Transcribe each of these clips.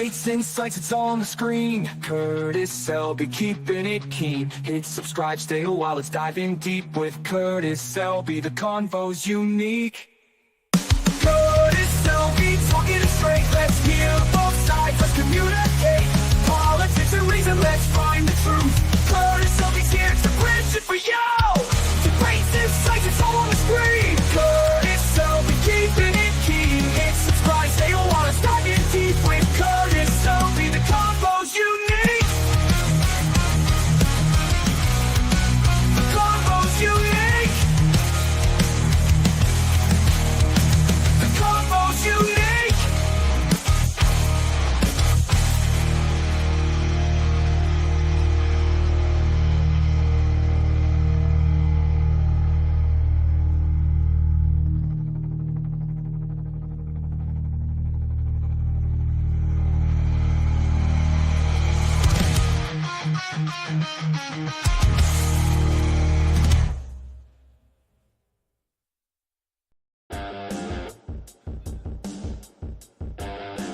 great insights, it's on the screen. Curtis Selby, keeping it keen. Hit subscribe, stay a while, let's dive in deep with Curtis Selby. The convo's unique. Curtis Selby, talking it straight. Let's hear both sides, let's communicate. Politics and reason, let's find the truth. Curtis Selby's here to bridge it for you. The great insights, it's all on the screen. Curtis Selby, keeping it keen. Hit subscribe, stay a while, let's dive in deep with Curtis Selby. The convo's unique. The convo's unique. The convo's unique.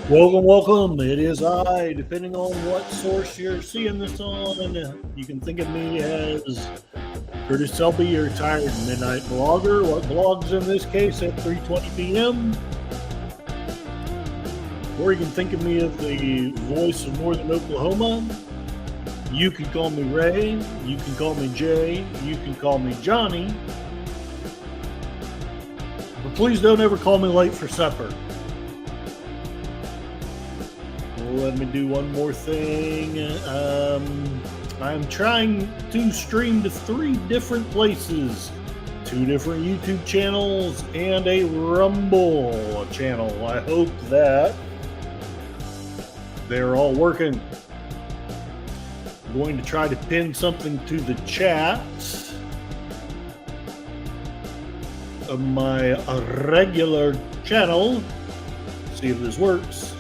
Welcome. It is I, depending on what source you're seeing this on. You can think of me as Curtis Selby, your retired midnight blogger. What blogs in this case at 3:20 p.m. Or you can think of me as the voice of Northern Oklahoma. You can call me Ray. You can call me Jay. You can call me Johnny. But please don't ever call me late for supper. Let me do one more thing. I'm trying to stream to 3 different places, 2 different YouTube channels, and a Rumble channel. I hope that they're all working. I'm going to try to pin something to the chat of my regular channel. See if this works.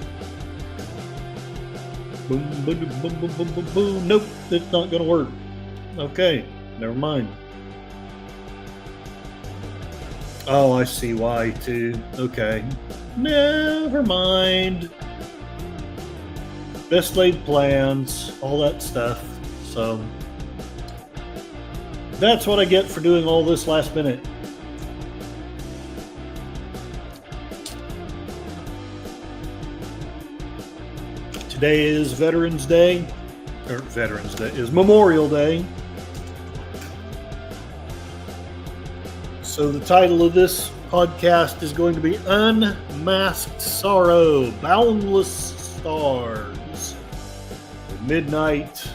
Boom, boom, boom, boom, boom, boom, boom. Nope, it's not going to work. Okay, never mind. Oh, I see why, too. Okay, never mind. Best laid plans, all that stuff. So, that's what I get for doing all this last minute. Today is Veterans Day, or Veterans Day is Memorial Day. So the title of this podcast is going to be Unmasked Sorrow, Boundless Stars, midnight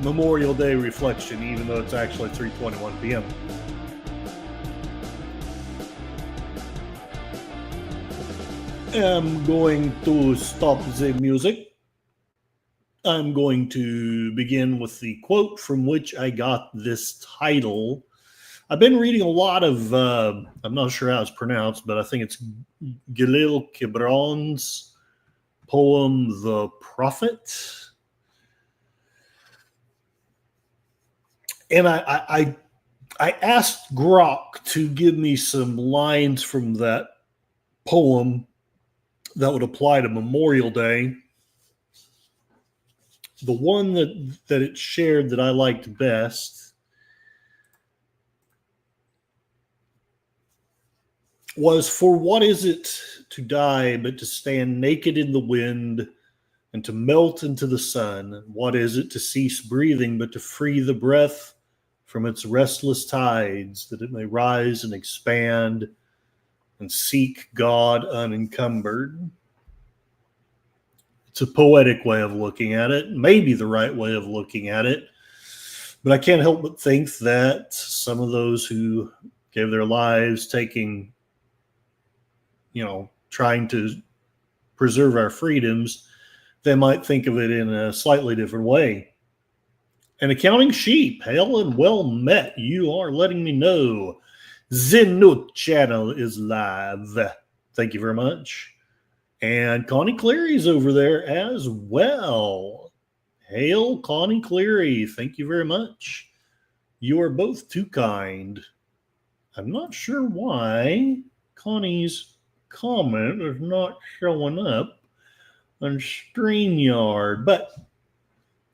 Memorial Day reflection, even though it's actually 3:21 p.m. I'm going to stop the music. I'm going to begin with the quote from which I got this title. I've been reading a lot of, I'm not sure how it's pronounced, but I think it's Kahlil Gibran's poem, The Prophet. And I asked Grok to give me some lines from that poem that would apply to Memorial Day. The one that it shared that I liked best was, "For what is it to die but to stand naked in the wind and to melt into the sun? What is it to cease breathing but to free the breath from its restless tides, that it may rise and expand and seek God unencumbered?" It's a poetic way of looking at it, maybe the right way of looking at it, but I can't help but think that some of those who gave their lives trying to preserve our freedoms, they might think of it in a slightly different way. And Accounting Sheep, hail and well met. You are letting me know the new channel is live. Thank you very much. And Connie Cleary's over there as well. Hail, Connie Cleary. Thank you very much. You are both too kind. I'm not sure why Connie's comment is not showing up. on StreamYard. But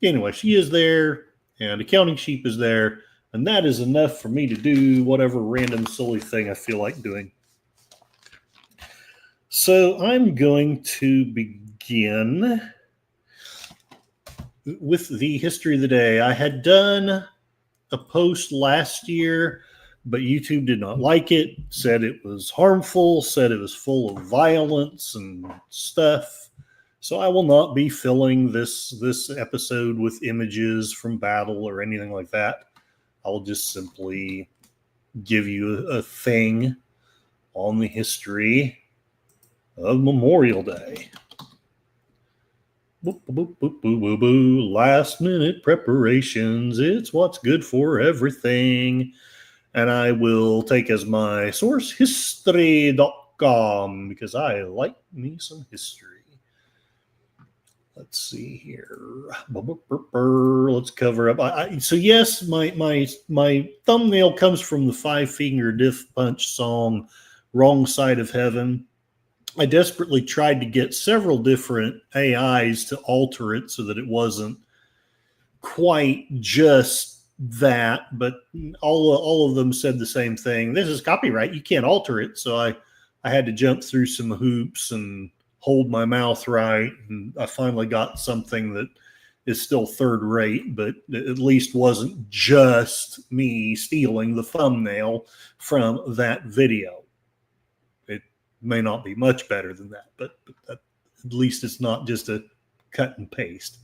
anyway, she is there, and Accounting Sheep is there, and that is enough for me to do whatever random silly thing I feel like doing. So I'm going to begin with the history of the day. I had done a post last year, but YouTube did not like it, said it was harmful, said it was full of violence and stuff. So I will not be filling this episode with images from battle or anything like that. I'll just simply give you a thing on the history of Memorial Day. Boop, boop, boop, boo, boo, boo. Last minute preparations. It's what's good for everything. And I will take as my source history.com because I like me some history. Let's see here. Let's cover up. So yes, my thumbnail comes from the Five Finger Death Punch song, Wrong Side of Heaven. I desperately tried to get several different AIs to alter it so that it wasn't quite just that, but all of them said the same thing. This is copyright. You can't alter it. So I had to jump through some hoops and hold my mouth right. And I finally got something that is still third rate, but at least wasn't just me stealing the thumbnail from that video. May not be much better than that, but at least it's not just a cut and paste,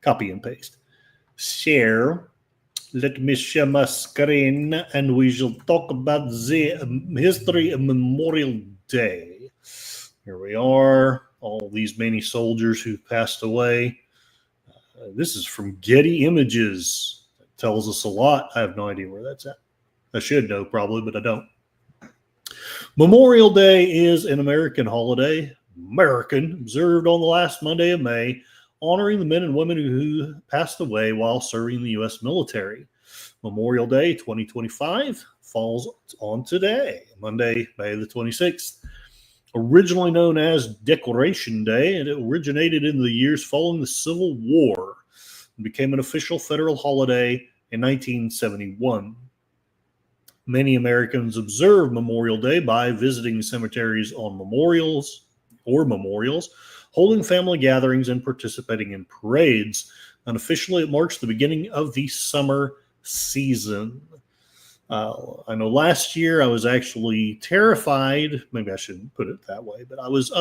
copy and paste. Share. Let me share my screen and we shall talk about the history of Memorial Day. Here we are, all these many soldiers who passed away. This is from Getty Images. It tells us a lot. I have no idea where that's at. I should know probably, but I don't. Memorial Day is an American holiday, observed on the last Monday of May, honoring the men and women who passed away while serving in the U.S. military. Memorial Day 2025 falls on today, Monday, May the 26th. Originally known as Decoration Day, and it originated in the years following the Civil War and became an official federal holiday in 1971. Many Americans observe Memorial Day by visiting cemeteries on memorials, holding family gatherings, and participating in parades. Unofficially, it marks the beginning of the summer season. I know last year I was actually terrified. Maybe I shouldn't put it that way, but I was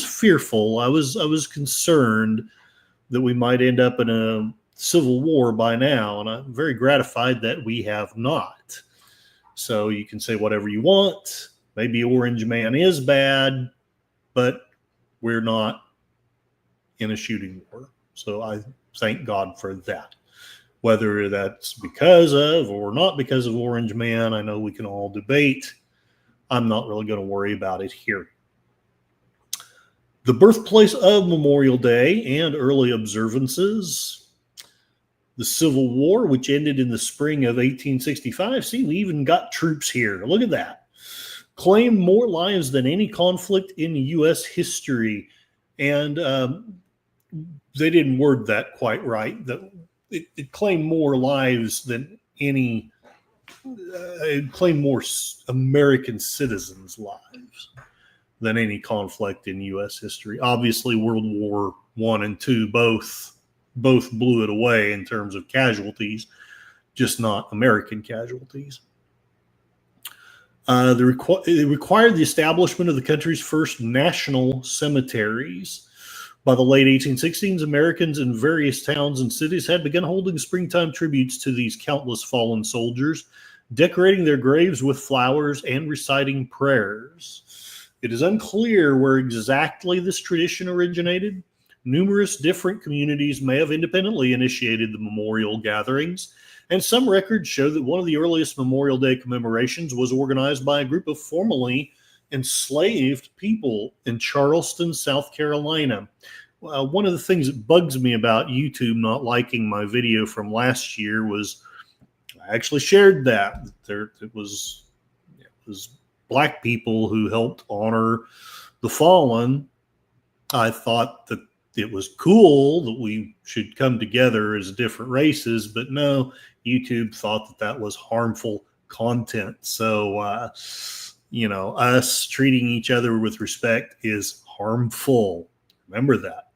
fearful. I was concerned that we might end up in a civil war by now, and I'm very gratified that we have not. So you can say whatever you want. Maybe Orange Man is bad, but we're not in a shooting war. So I thank God for that. Whether that's because of or not because of Orange Man, I know we can all debate. I'm not really going to worry about it here. The birthplace of Memorial Day and early observances. The Civil War, which ended in the spring of 1865. See, we even got troops here. Look at that. Claimed more lives than any conflict in U.S. history. And they didn't word that quite right. It claimed more lives than any, it claimed more American citizens' lives than any conflict in U.S. history. Obviously, World War I and II both blew it away in terms of casualties, just not American casualties. It required the establishment of the country's first national cemeteries. By the late 1860s, Americans in various towns and cities had begun holding springtime tributes to these countless fallen soldiers, decorating their graves with flowers and reciting prayers. It is unclear where exactly this tradition originated. Numerous different communities may have independently initiated the memorial gatherings, and some records show that one of the earliest Memorial Day commemorations was organized by a group of formerly enslaved people in Charleston, South Carolina. One of the things that bugs me about YouTube not liking my video from last year was I actually shared that. It was black people who helped honor the fallen I thought that it was cool that we should come together as different races, but no, YouTube thought that that was harmful content. So, us treating each other with respect is harmful. Remember that.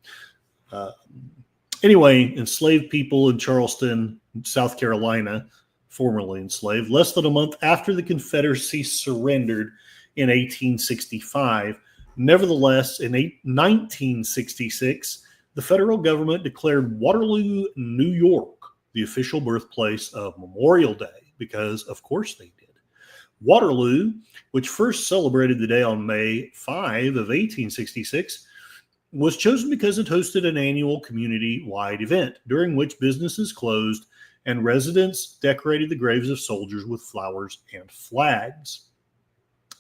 Anyway, enslaved people in Charleston, South Carolina, formerly enslaved, less than a month after the Confederacy surrendered in 1865. Nevertheless, in 1966, the federal government declared Waterloo, New York, the official birthplace of Memorial Day, because, of course, they did. Waterloo, which first celebrated the day on May 5 of 1866, was chosen because it hosted an annual community-wide event during which businesses closed and residents decorated the graves of soldiers with flowers and flags.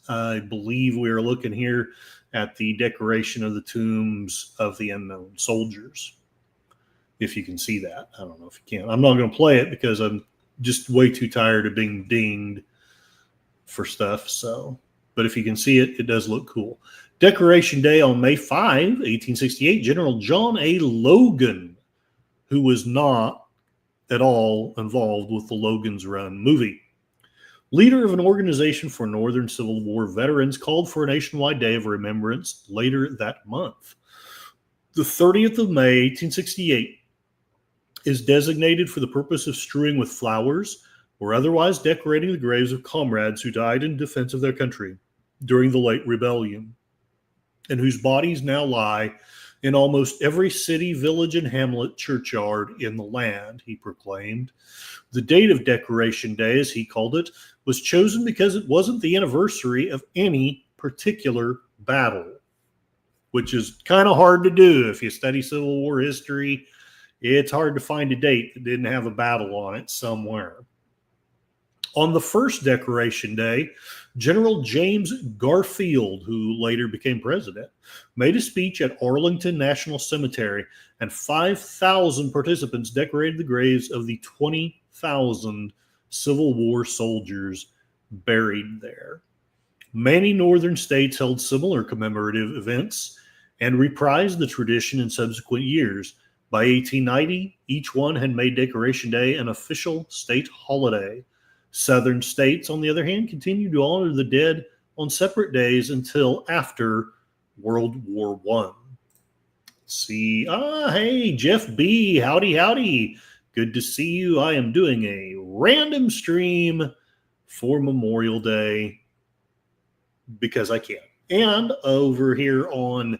I believe we are looking here at the decoration of the tombs of the unknown soldiers. If you can see that. I don't know if you can. I'm not going to play it because I'm just way too tired of being dinged for stuff. So, but if you can see it, it does look cool. Decoration Day on May 5, 1868, General John A. Logan, who was not at all involved with the Logan's Run movie, leader of an organization for Northern Civil War veterans, called for a nationwide day of remembrance later that month. The 30th of May, 1868, is designated for the purpose of strewing with flowers or otherwise decorating the graves of comrades who died in defense of their country during the late rebellion, and whose bodies now lie in almost every city, village, and hamlet churchyard in the land, he proclaimed. The date of Decoration Day, as he called it, was chosen because it wasn't the anniversary of any particular battle, which is kind of hard to do. If you study Civil War history, it's hard to find a date that didn't have a battle on it somewhere. On the first Decoration Day, General James Garfield, who later became president, made a speech at Arlington National Cemetery, and 5,000 participants decorated the graves of the 20,000 Civil War soldiers buried there. Many northern states held similar commemorative events and reprised the tradition in subsequent years. By 1890, each one had made Decoration Day an official state holiday. Southern states, on the other hand, continued to honor the dead on separate days until after World War I. See, hey, Jeff B., howdy. Good to see you. I am doing a random stream for Memorial Day because I can. And over here on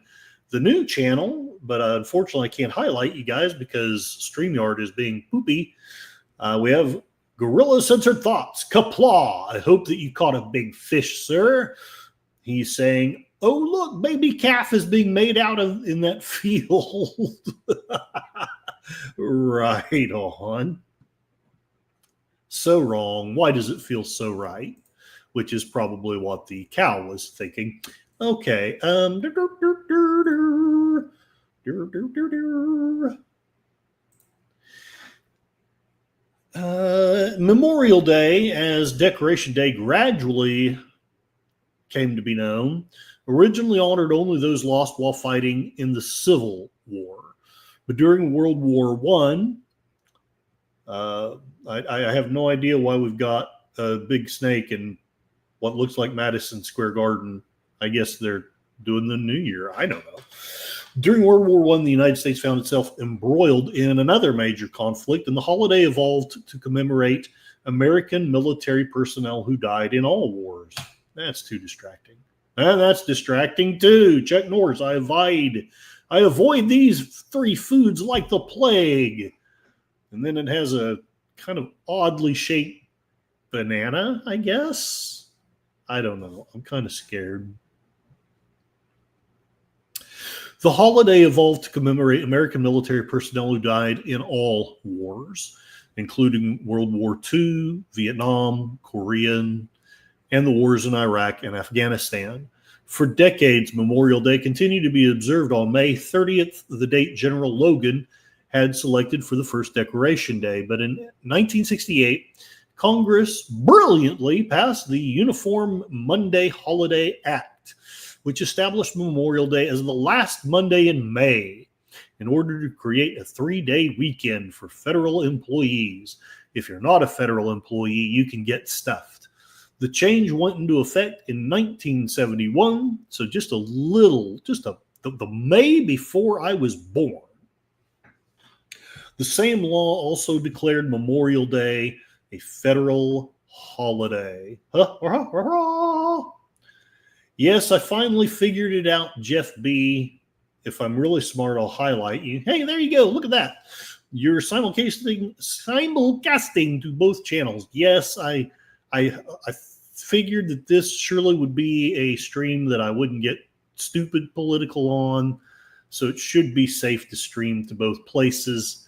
the new channel, but unfortunately I can't highlight you guys because StreamYard is being poopy, we have Gorilla Censored Thoughts, Kaplaw. I hope that you caught a big fish, sir. He's saying, oh, look, baby calf is being made out of in that field. Right on. So wrong. Why does it feel so right? Which is probably what the cow was thinking. Okay. Memorial Day, as Decoration Day gradually came to be known, originally honored only those lost while fighting in the Civil War. But during World War I have no idea why we've got a big snake in what looks like Madison Square Garden. I guess they're doing the New Year. I don't know. During World War I, the United States found itself embroiled in another major conflict, and the holiday evolved to commemorate American military personnel who died in all wars. That's too distracting. And that's distracting too. Chuck Norris, I avoid these three foods like the plague. And then it has a kind of oddly shaped banana, I guess. I don't know. I'm kind of scared. The holiday evolved to commemorate American military personnel who died in all wars, including World War II, Vietnam, Korean, and the wars in Iraq and Afghanistan. For decades, Memorial Day continued to be observed on May 30th, the date General Logan had selected for the first Decoration Day. But in 1968, Congress brilliantly passed the Uniform Monday Holiday Act, which established Memorial Day as the last Monday in May in order to create a 3-day weekend for federal employees. If you're not a federal employee, you can get stuffed. The change went into effect in 1971, so just the May before I was born. The same law also declared Memorial Day a federal holiday. Yes, I finally figured it out, Jeff B. If I'm really smart, I'll highlight you. Hey, there you go. Look at that. You're simulcasting to both channels. Yes, I figured that this surely would be a stream that I wouldn't get stupid political on, so it should be safe to stream to both places.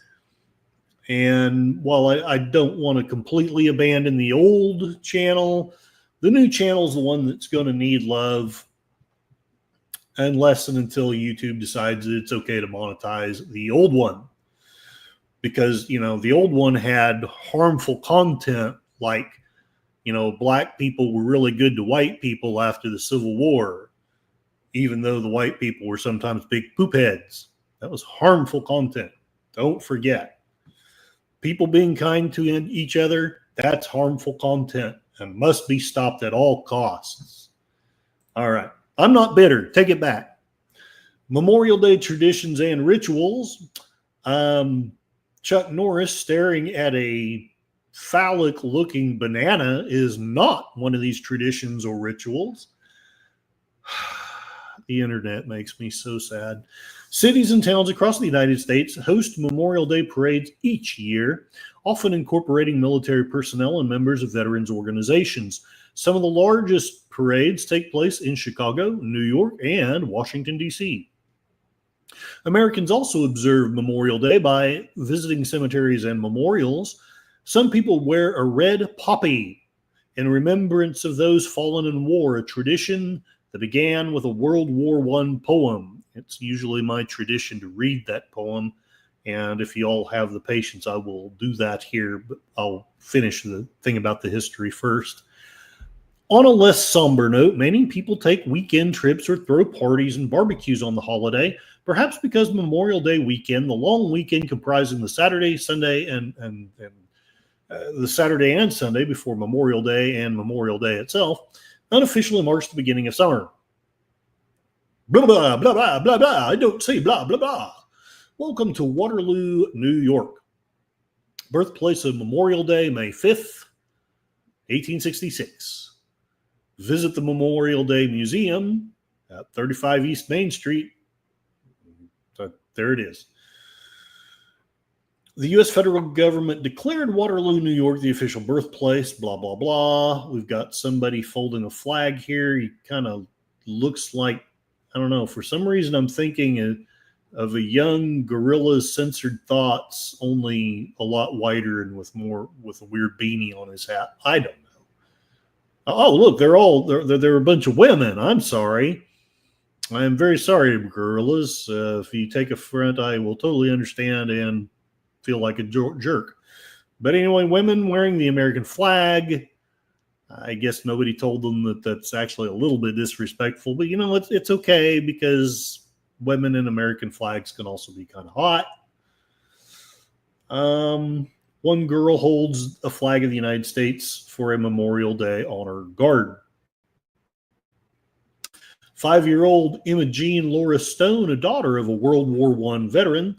And while I don't want to completely abandon the old channel, the new channel is the one that's going to need love, unless and until YouTube decides that it's okay to monetize the old one. Because, the old one had harmful content like, black people were really good to white people after the Civil War, even though the white people were sometimes big poop heads. That was harmful content. Don't forget. People being kind to each other, that's harmful content and must be stopped at all costs. All right. I'm not bitter. Take it back. Memorial Day traditions and rituals. Chuck Norris staring at a phallic-looking banana is not one of these traditions or rituals. The internet makes me so sad. Cities and towns across the United States host Memorial Day parades each year, often incorporating military personnel and members of veterans organizations. Some of the largest parades take place in Chicago, New York, and Washington, D.C. Americans also observe Memorial Day by visiting cemeteries and memorials. Some people wear a red poppy in remembrance of those fallen in war, a tradition that began with a World War I poem. It's usually my tradition to read that poem, and if you all have the patience, I will do that here, but I'll finish the thing about the history first. On a less somber note, many people take weekend trips or throw parties and barbecues on the holiday, perhaps because Memorial Day weekend, the long weekend comprising the Saturday, Sunday, and the Saturday and Sunday before Memorial Day and Memorial Day itself, unofficially marks the beginning of summer. Blah, blah, blah, blah, blah, blah. I don't say blah, blah, blah. Welcome to Waterloo, New York. Birthplace of Memorial Day, May 5th, 1866. Visit the Memorial Day Museum at 35 East Main Street. There it is. The U.S. federal government declared Waterloo, New York, the official birthplace, blah, blah, blah. We've got somebody folding a flag here. He kind of looks like, I don't know, for some reason I'm thinking of a young Gorilla's Censored Thoughts, only a lot whiter and with a weird beanie on his hat. I don't know. Oh, look, they're a bunch of women. I'm sorry. I am very sorry, Gorillas. If you take affront, I will totally understand and feel like a jerk. But anyway, women wearing the American flag. I guess nobody told them that that's actually a little bit disrespectful, but it's okay because women in American flags can also be kind of hot. One girl holds a flag of the United States for a Memorial Day honor guard. 5-year-old Imogene Laura Stone, a daughter of a World War I veteran,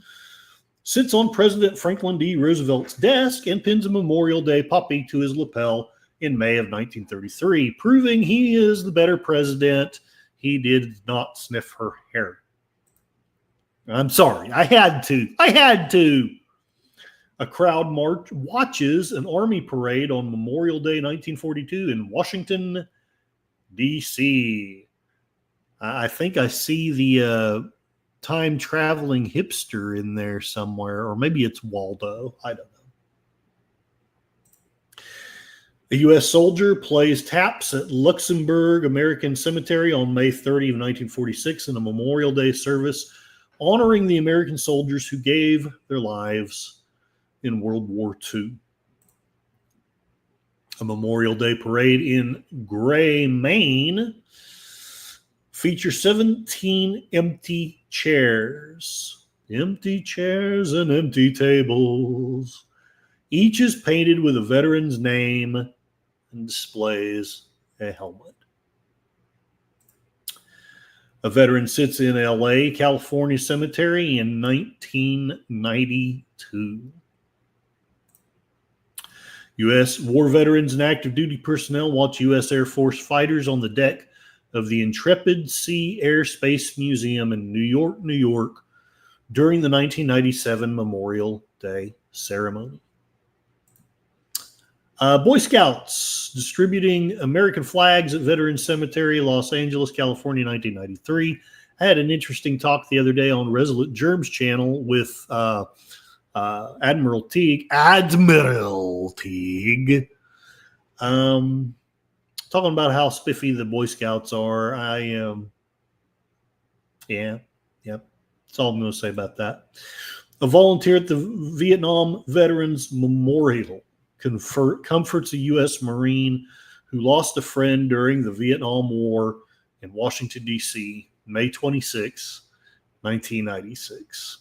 sits on President Franklin D. Roosevelt's desk and pins a Memorial Day poppy to his lapel in May of 1933, proving he is the better president. He did not sniff her hair. I'm sorry. I had to. A crowd watches an army parade on Memorial Day 1942 in Washington, D.C. I think I see the time-traveling hipster in there somewhere, or maybe it's Waldo. I don't know. A U.S. soldier plays taps at Luxembourg American Cemetery on May 30 of 1946 in a Memorial Day service honoring the American soldiers who gave their lives in World War II. A Memorial Day parade in Gray, Maine feature 17 empty chairs. Empty chairs and empty tables. Each is painted with a veteran's name and displays a helmet. A veteran sits in LA, California cemetery in 1992. U.S. war veterans and active duty personnel watch U.S. Air Force fighters on the deck of the Intrepid Sea Air Space Museum in New York, New York, during the 1997 Memorial Day ceremony. Boy Scouts distributing American flags at Veterans Cemetery, Los Angeles, California, 1993. I had an interesting talk the other day on Resolute Germs channel with Admiral Teague. Talking about how spiffy the Boy Scouts are. Yep. That's all I'm going to say about that. A volunteer at the Vietnam Veterans Memorial comforts a U.S. Marine who lost a friend during the Vietnam War in Washington, D.C., May 26, 1996.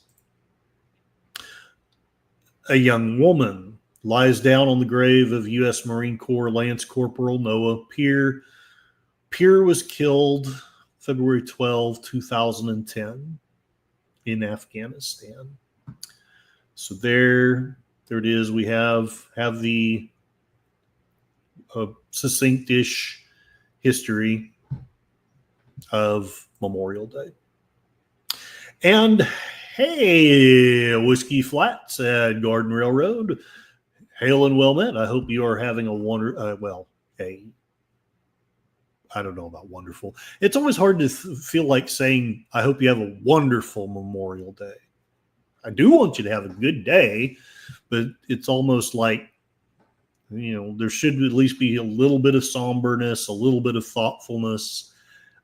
A young woman lies down on the grave of U.S. Marine Corps Lance Corporal Noah Peer. Peer was killed February 12, 2010 in Afghanistan. So there it is. We have the succinct-ish history of Memorial Day. And hey, Whiskey Flats at Garden Railroad. Hail and well met. I hope you are having a I don't know about wonderful. It's always hard to feel like saying, I hope you have a wonderful Memorial Day. I do want you to have a good day, but it's almost like, there should at least be a little bit of somberness, a little bit of thoughtfulness.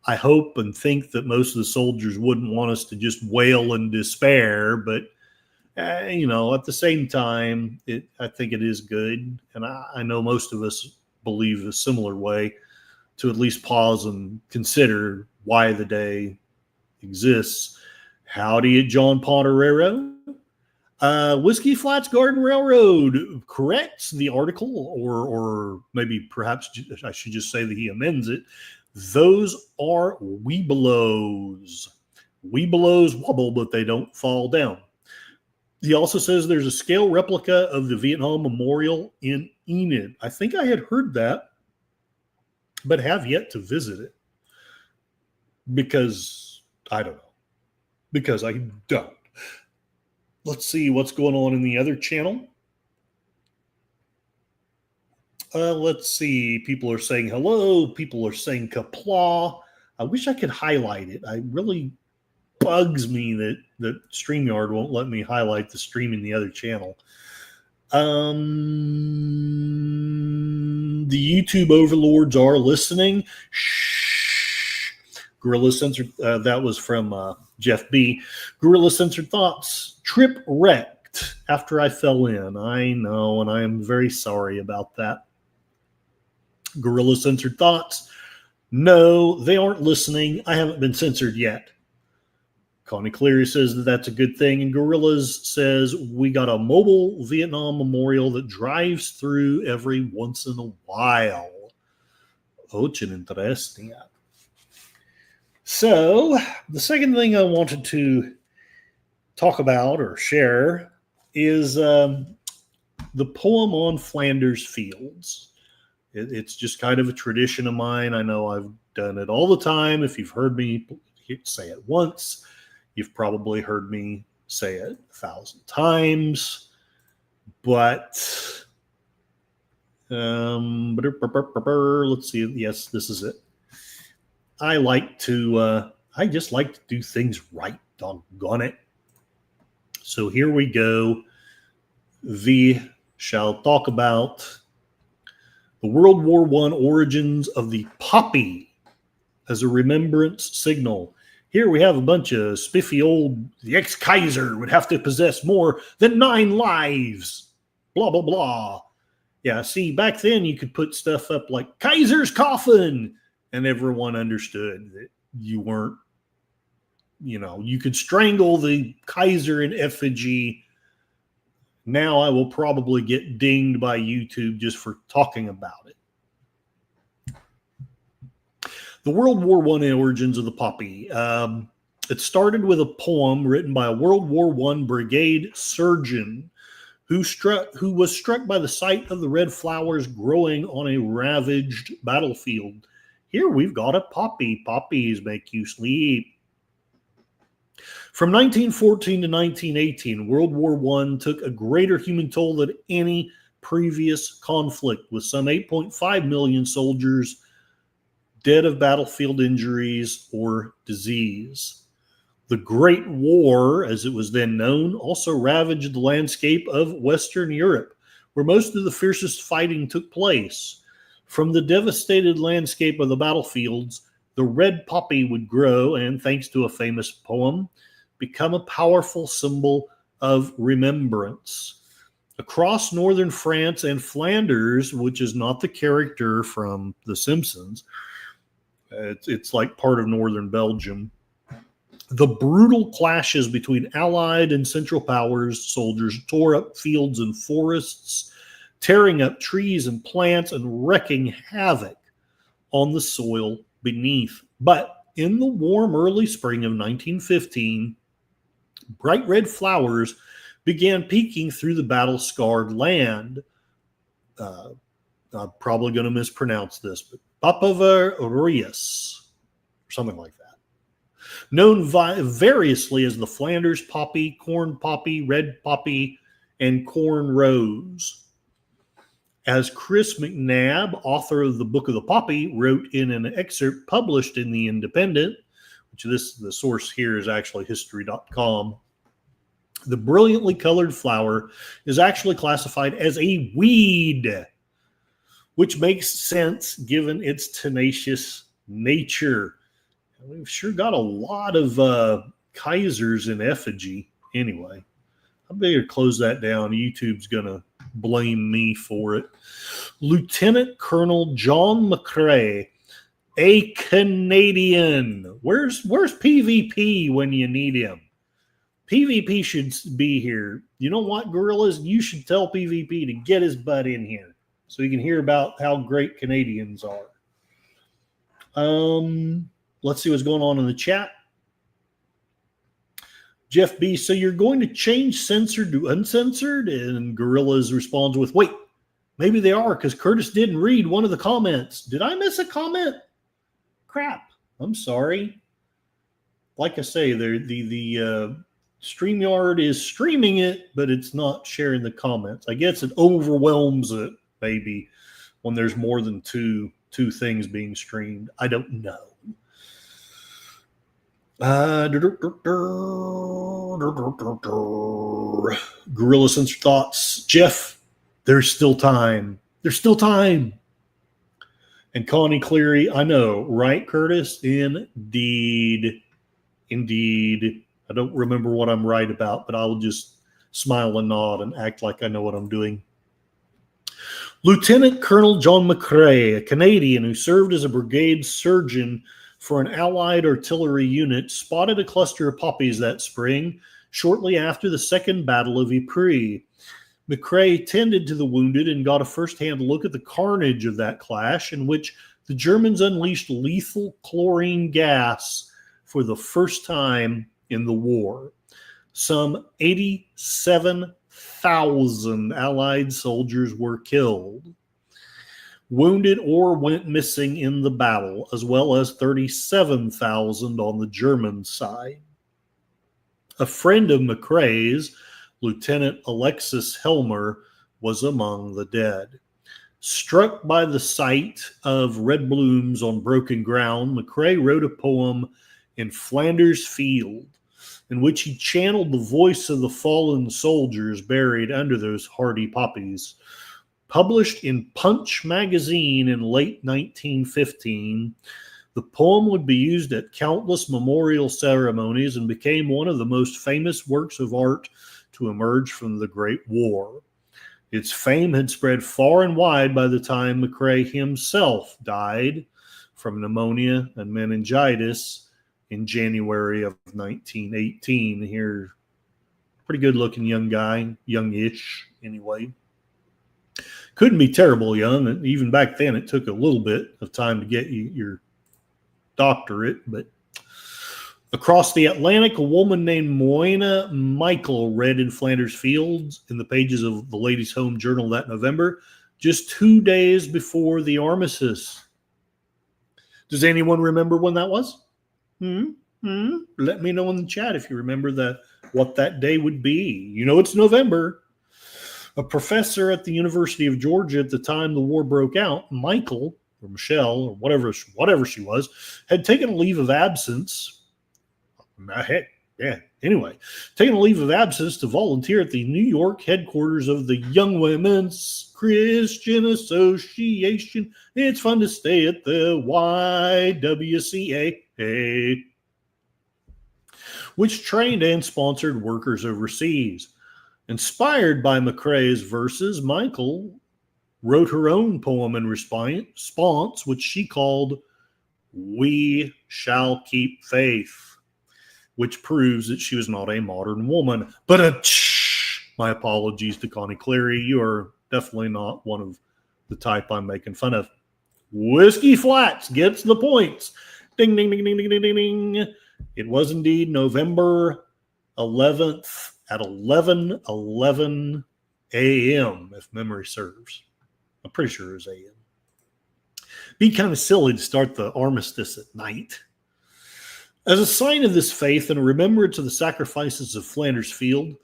I hope and think that most of the soldiers wouldn't want us to just wail in despair, but at the same time, I think it is good, and I know most of us believe a similar way, to at least pause and consider why the day exists. Howdy at John Ponterero. Whiskey Flats Garden Railroad corrects the article, or maybe perhaps I should just say that he amends it. Those are Webelos. Webelos wobble, but they don't fall down. He also says there's a scale replica of the Vietnam Memorial in Enid. I think I had heard that, but have yet to visit it because I don't know. Because I don't. Let's see what's going on in the other channel. Let's see. People are saying hello. People are saying kapla. I wish I could highlight it. It really bugs me that StreamYard won't let me highlight the stream in the other channel. The YouTube overlords are listening. Shh. Gorilla Censored. That was from Jeff B. Gorilla Censored Thoughts. Trip wrecked after I fell in. I know, and I am very sorry about that. Gorilla Censored Thoughts. No, they aren't listening. I haven't been censored yet. Connie Cleary says that's a good thing. And Gorillas says we got a mobile Vietnam memorial that drives through every once in a while. Очень interesting. So the second thing I wanted to talk about or share is the poem on Flanders Fields. It's just kind of a tradition of mine. I know I've done it all the time. If you've heard me say it once, you've probably heard me say it 1,000 times. But let's see. Yes, this is it. I just like to do things right, doggone it. So here we go. We shall talk about the World War I origins of the poppy as a remembrance signal. Here we have a bunch of spiffy the ex-Kaiser would have to possess more than 9 lives. Blah, blah, blah. Yeah, see, back then you could put stuff up like Kaiser's coffin, and everyone understood that you weren't, you could strangle the Kaiser in effigy. Now I will probably get dinged by YouTube just for talking about it. The World War I origins of the poppy. It started with a poem written by a World War I brigade surgeon who was struck by the sight of the red flowers growing on a ravaged battlefield. Here we've got a poppy. Poppies make you sleep. From 1914 to 1918, World War I took a greater human toll than any previous conflict, with some 8.5 million soldiers dead of battlefield injuries or disease. The Great War, as it was then known, also ravaged the landscape of Western Europe, where most of the fiercest fighting took place. From the devastated landscape of the battlefields, the red poppy would grow and, thanks to a famous poem, become a powerful symbol of remembrance. Across northern France and Flanders, which is not the character from The Simpsons, it's like part of northern Belgium, the brutal clashes between Allied and Central Powers soldiers tore up fields and forests, tearing up trees and plants and wreaking havoc on the soil beneath. But in the warm early spring of 1915, bright red flowers began peeking through the battle-scarred land. I'm probably going to mispronounce this, but Papaverius, something like that. Known variously as the Flanders poppy, corn poppy, red poppy, and corn rose. As Chris McNabb, author of the Book of the Poppy, wrote in an excerpt published in The Independent, which the source here is actually history.com, the brilliantly colored flower is actually classified as a weed, which makes sense given its tenacious nature. We've sure got a lot of Kaisers in effigy. Anyway, I better close that down. YouTube's going to blame me for it. Lieutenant Colonel John McCrae, a Canadian. Where's PvP when you need him? PvP should be here. You know what, gorillas? You should tell PvP to get his butt in here so you can hear about how great Canadians are. Let's see what's going on in the chat. Jeff B, so you're going to change censored to uncensored? And Gorillas responds with, wait, maybe they are, because Curtis didn't read one of the comments. Did I miss a comment? Crap. I'm sorry. Like I say, the StreamYard is streaming it, but it's not sharing the comments. I guess it overwhelms it, maybe, when there's more than two things being streamed. I don't know. Gorilla Sensor Thoughts. Jeff, there's still time. There's still time. And Connie Cleary, I know, right, Curtis? Indeed. I don't remember what I'm right about, but I'll just smile and nod and act like I know what I'm doing. Lieutenant Colonel John McCrae, a Canadian who served as a brigade surgeon for an Allied artillery unit, spotted a cluster of poppies that spring, shortly after the Second Battle of Ypres. McCrae tended to the wounded and got a first-hand look at the carnage of that clash, in which the Germans unleashed lethal chlorine gas for the first time in the war. Some 87,000 Allied soldiers were killed, wounded, or went missing in the battle, as well as 37,000 on the German side. A friend of McCrae's, Lieutenant Alexis Helmer, was among the dead. Struck by the sight of red blooms on broken ground, McCrae wrote a poem in Flanders Field, in which he channeled the voice of the fallen soldiers buried under those hardy poppies. Published in Punch magazine in late 1915, the poem would be used at countless memorial ceremonies and became one of the most famous works of art to emerge from the Great War. Its fame had spread far and wide by the time McCrae himself died. from pneumonia and meningitis in January of 1918. Here, pretty good-looking young guy, youngish anyway. Couldn't be terrible young. And even back then, it took a little bit of time to get your doctorate. But across the Atlantic, a woman named Moina Michael read in Flanders Fields in the pages of the Ladies' Home Journal that November, just 2 days before the armistice. Does anyone remember when that was? Let me know in the chat if you remember what that day would be. You know it's November. A professor at the University of Georgia at the time the war broke out, Michael, or Michelle, or whatever she was, had taken a leave of absence. Anyway, taking a leave of absence to volunteer at the New York headquarters of the Young Women's Christian Association. It's fun to stay at the YWCA, which trained and sponsored workers overseas. Inspired by McCrae's verses, Michael wrote her own poem in response, which she called "We Shall Keep Faith," which proves that she was not a modern woman. But my apologies to Connie Cleary. You are definitely not one of the type I'm making fun of. Whiskey Flats gets the points. Ding, ding, ding, ding, ding, ding, ding. It was indeed November 11th at 11:11 a.m., if memory serves. I'm pretty sure it was a.m. Be kind of silly to start the armistice at night. As a sign of this faith and a remembrance of the sacrifices of Flanders Field,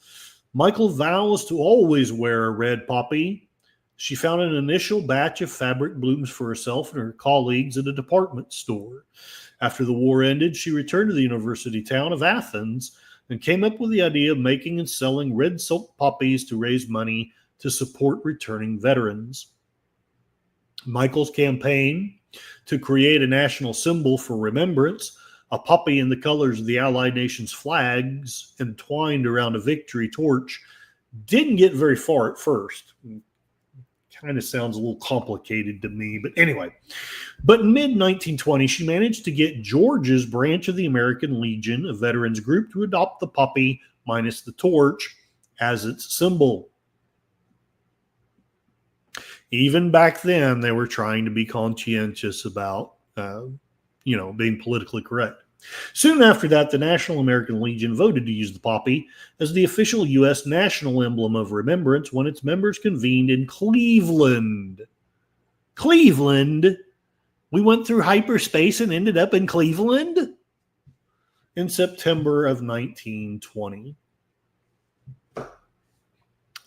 Michael vows to always wear a red poppy. She found an initial batch of fabric blooms for herself and her colleagues at a department store. After the war ended, she returned to the university town of Athens and came up with the idea of making and selling red silk poppies to raise money to support returning veterans. Michael's campaign to create a national symbol for remembrance, a poppy in the colors of the Allied nations' flags entwined around a victory torch, didn't get very far at first. Kind of sounds a little complicated to me, but anyway. But in mid-1920, she managed to get Georgia's branch of the American Legion, a veterans group, to adopt the poppy minus the torch as its symbol. Even back then, they were trying to be conscientious about, being politically correct. Soon after that, the National American Legion voted to use the poppy as the official U.S. national emblem of remembrance when its members convened in Cleveland. Cleveland? We went through hyperspace and ended up in Cleveland? In September of 1920.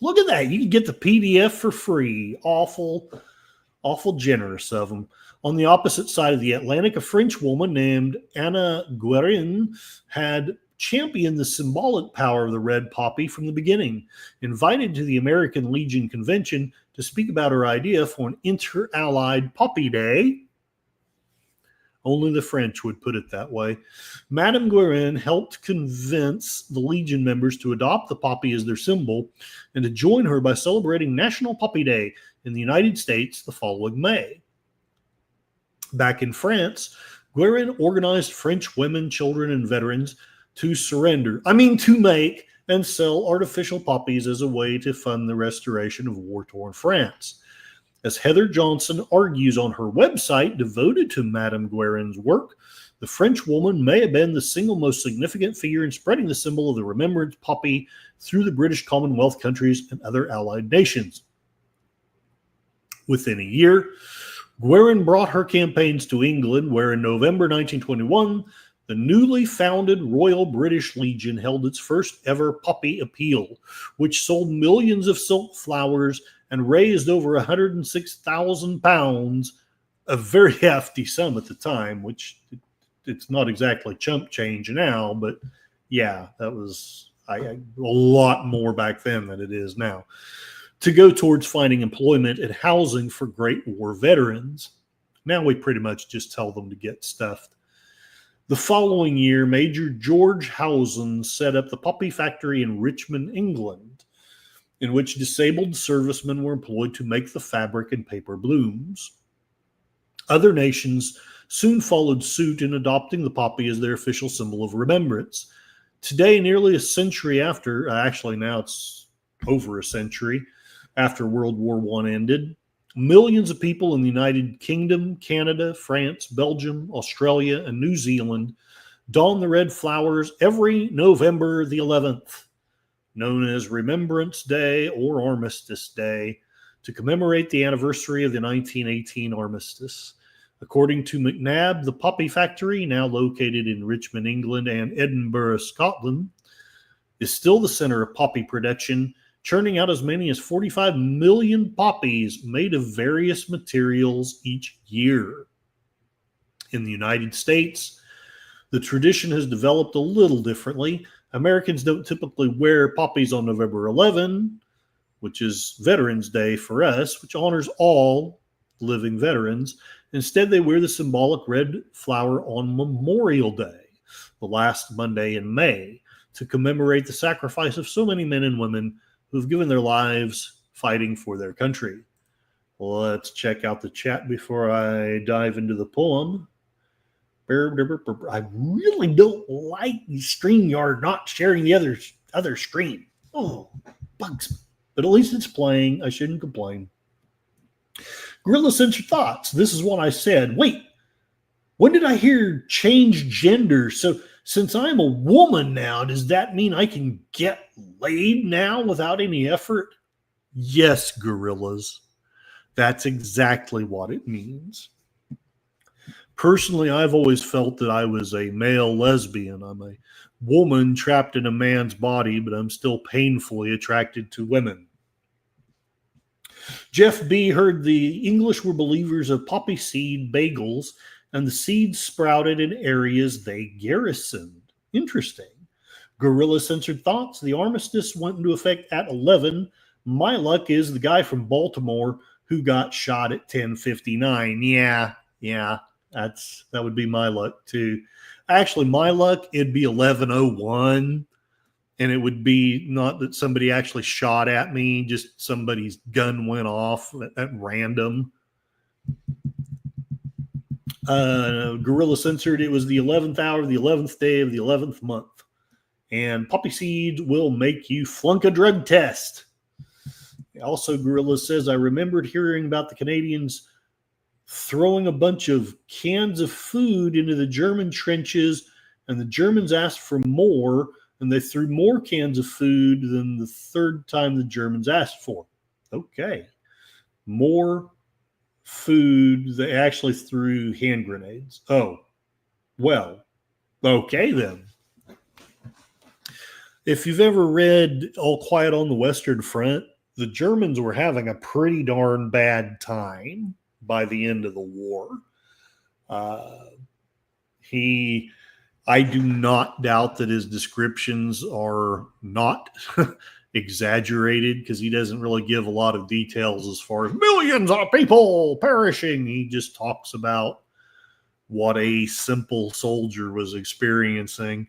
Look at that. You can get the PDF for free. Awful generous of them. On the opposite side of the Atlantic, a French woman named Anna Guerin had championed the symbolic power of the red poppy from the beginning. Invited to the American Legion Convention to speak about her idea for an inter-allied poppy day. Only the French would put it that way. Madame Guerin helped convince the Legion members to adopt the poppy as their symbol and to join her by celebrating National Poppy Day in the United States the following May. Back in France, Guerin organized French women, children, and veterans to make and sell artificial poppies as a way to fund the restoration of war-torn France. As Heather Johnson argues on her website devoted to Madame Guerin's work, the French woman may have been the single most significant figure in spreading the symbol of the remembrance poppy through the British Commonwealth countries and other allied nations. Within a year, Guerin brought her campaigns to England, where in November 1921, the newly founded Royal British Legion held its first ever poppy appeal, which sold millions of silk flowers and raised over £106,000, a very hefty sum at the time, which it's not exactly chump change now, but yeah, that was a lot more back then than it is now, to go towards finding employment and housing for Great War veterans. Now we pretty much just tell them to get stuffed. The following year, Major George Housen set up the poppy factory in Richmond, England, in which disabled servicemen were employed to make the fabric and paper blooms. Other nations soon followed suit in adopting the poppy as their official symbol of remembrance. Today, nearly a century after, actually now it's over a century after World War I ended, millions of people in the United Kingdom, Canada, France, Belgium, Australia, and New Zealand don the red flowers every November the 11th, known as Remembrance Day or Armistice Day, to commemorate the anniversary of the 1918 armistice. According to McNabb, the poppy factory, now located in Richmond, England, and Edinburgh, Scotland, is still the center of poppy production, churning out as many as 45 million poppies made of various materials each year. In the United States, the tradition has developed a little differently. Americans don't typically wear poppies on November 11, which is Veterans Day for us, which honors all living veterans. Instead, they wear the symbolic red flower on Memorial Day, the last Monday in May, to commemorate the sacrifice of so many men and women who have given their lives fighting for their country. Let's check out the chat before I dive into the poem. I really don't like StreamYard not sharing the other stream. Oh, bugs me. But at least it's playing. I shouldn't complain. Gorilla Censored Thoughts. This is what I said. Wait, when did I hear change gender? So since I'm a woman now, does that mean I can get laid now without any effort? Yes, gorillas. That's exactly what it means. Personally, I've always felt that I was a male lesbian. I'm a woman trapped in a man's body, but I'm still painfully attracted to women. Jeff B. heard the English were believers of poppy seed bagels, and the seeds sprouted in areas they garrisoned. Interesting. Gorilla Censored Thoughts. The armistice went into effect at 11. My luck is the guy from Baltimore who got shot at 10:59. Yeah. That would be my luck too. Actually, my luck, it'd be 11:01. And it would be not that somebody actually shot at me, just somebody's gun went off at random. Gorilla Censored, it was the 11th hour, the 11th day of the 11th month. And poppy seeds will make you flunk a drug test. Also, Gorilla says, I remembered hearing about the Canadians throwing a bunch of cans of food into the German trenches, and the Germans asked for more, and they threw more cans of food than the third time the Germans asked for. Okay. More food. They actually threw hand grenades. Oh, well, okay then. If you've ever read All Quiet on the Western Front, the Germans were having a pretty darn bad time by the end of the war. I do not doubt that his descriptions are not exaggerated, because he doesn't really give a lot of details as far as millions of people perishing. He just talks about what a simple soldier was experiencing.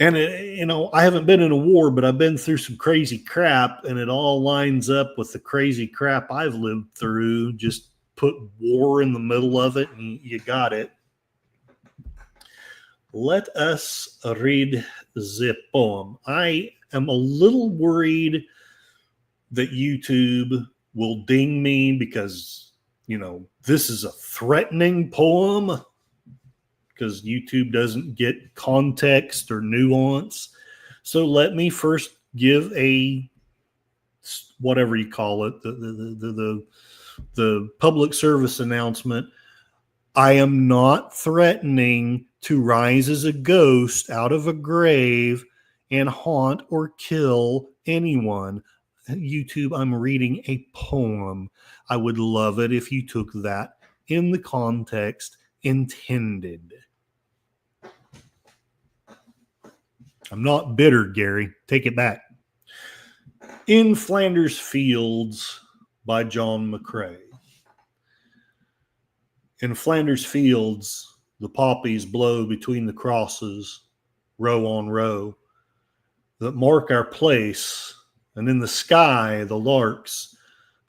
And, I haven't been in a war, but I've been through some crazy crap, and it all lines up with the crazy crap I've lived through. Just put war in the middle of it, and you got it. Let us read the poem. I am a little worried that YouTube will ding me because, this is a threatening poem, because YouTube doesn't get context or nuance. So let me first give a, whatever you call it, the public service announcement. I am not threatening to rise as a ghost out of a grave and haunt or kill anyone. YouTube, I'm reading a poem. I would love it if you took that in the context intended. I'm not bitter, Gary. Take it back. In Flanders Fields by John McCrae. In Flanders Fields, the poppies blow between the crosses, row on row, that mark our place, and in the sky the larks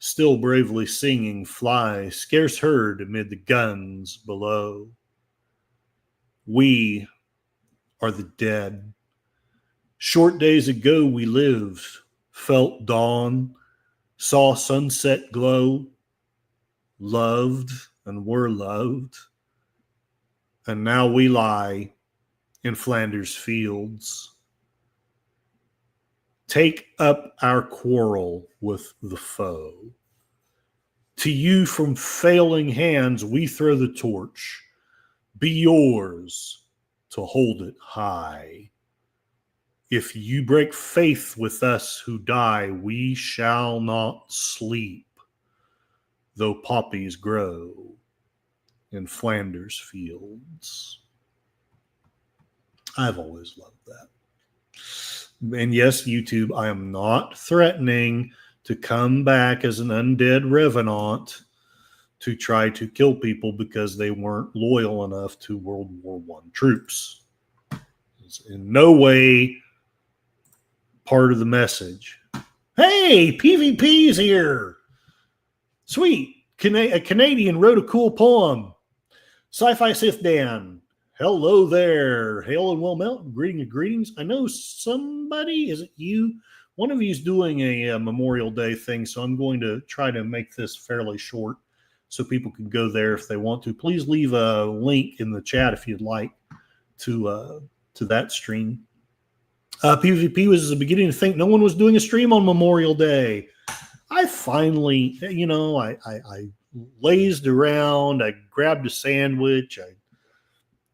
still bravely singing, fly scarce heard amid the guns below. We are the dead. Short days ago we lived, felt dawn, saw sunset glow, loved and were loved. And now we lie in Flanders fields. Take up our quarrel with the foe. To you from failing hands we throw the torch. Be yours to hold it high. If you break faith with us who die, we shall not sleep, though poppies grow in Flanders fields. I've always loved that. And yes, YouTube, I am not threatening to come back as an undead revenant to try to kill people because they weren't loyal enough to World War I troops. It's in no way part of the message. Hey, PvP's here. Sweet. A Canadian wrote a cool poem. Sci-Fi Sith Dan. Hello there. Hail and well met. Greetings. I know somebody, is it you? One of you is doing a Memorial Day thing, so I'm going to try to make this fairly short so people can go there if they want to. Please leave a link in the chat if you'd like to that stream. PvP was beginning to think no one was doing a stream on Memorial Day. I finally, I lazed around. I grabbed a sandwich. I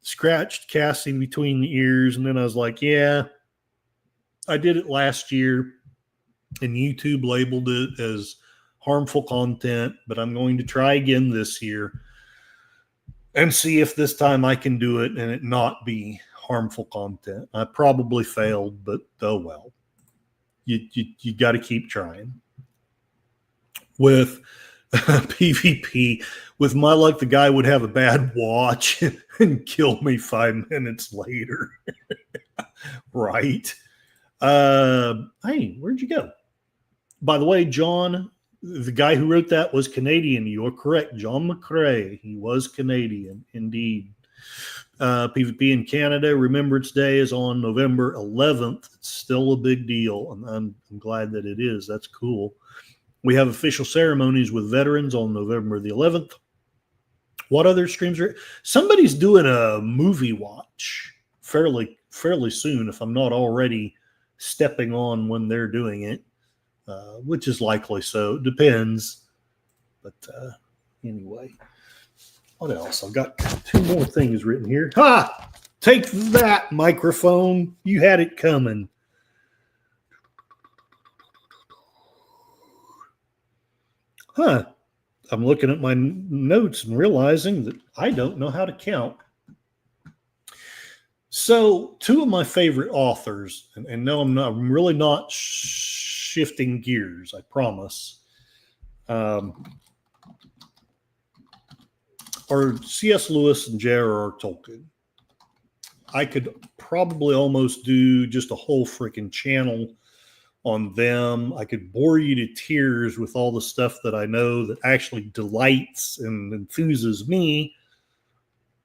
scratched Cassie between the ears, and then I was like, yeah, I did it last year, and YouTube labeled it as harmful content, but I'm going to try again this year and see if this time I can do it and it not be harmful content. I probably failed, but oh well. You got to keep trying. With PvP, with my luck, the guy would have a bad watch and kill me 5 minutes later. Right? Hey, where'd you go? By the way, John, the guy who wrote that was Canadian. You're correct. John McCrae. He was Canadian, indeed. PvP in Canada, Remembrance Day is on November 11th. It's still a big deal, and I'm glad that it is. That's cool. We have official ceremonies with veterans on November the 11th. What other streams are? Somebody's doing a movie watch fairly soon, if I'm not already stepping on when they're doing it, which is likely so. It depends. But anyway, what else? I've got 2 more things written here. Ha! Take that, microphone. You had it coming. Huh. I'm looking at my notes and realizing that I don't know how to count. So 2 of my favorite authors, and no, I'm really not shifting gears, I promise, are C.S. Lewis and J.R.R. Tolkien. I could probably almost do just a whole freaking channel on them. I could bore you to tears with all the stuff that I know that actually delights and enthuses me,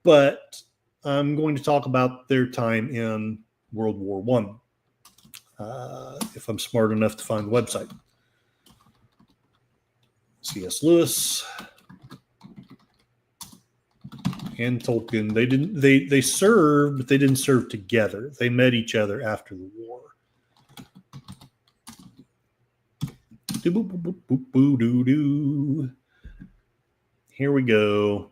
but I'm going to talk about their time in World War I, if I'm smart enough to find the website. C.S. Lewis and Tolkien, they served, but they didn't serve together. They met each other after the war. Here we go.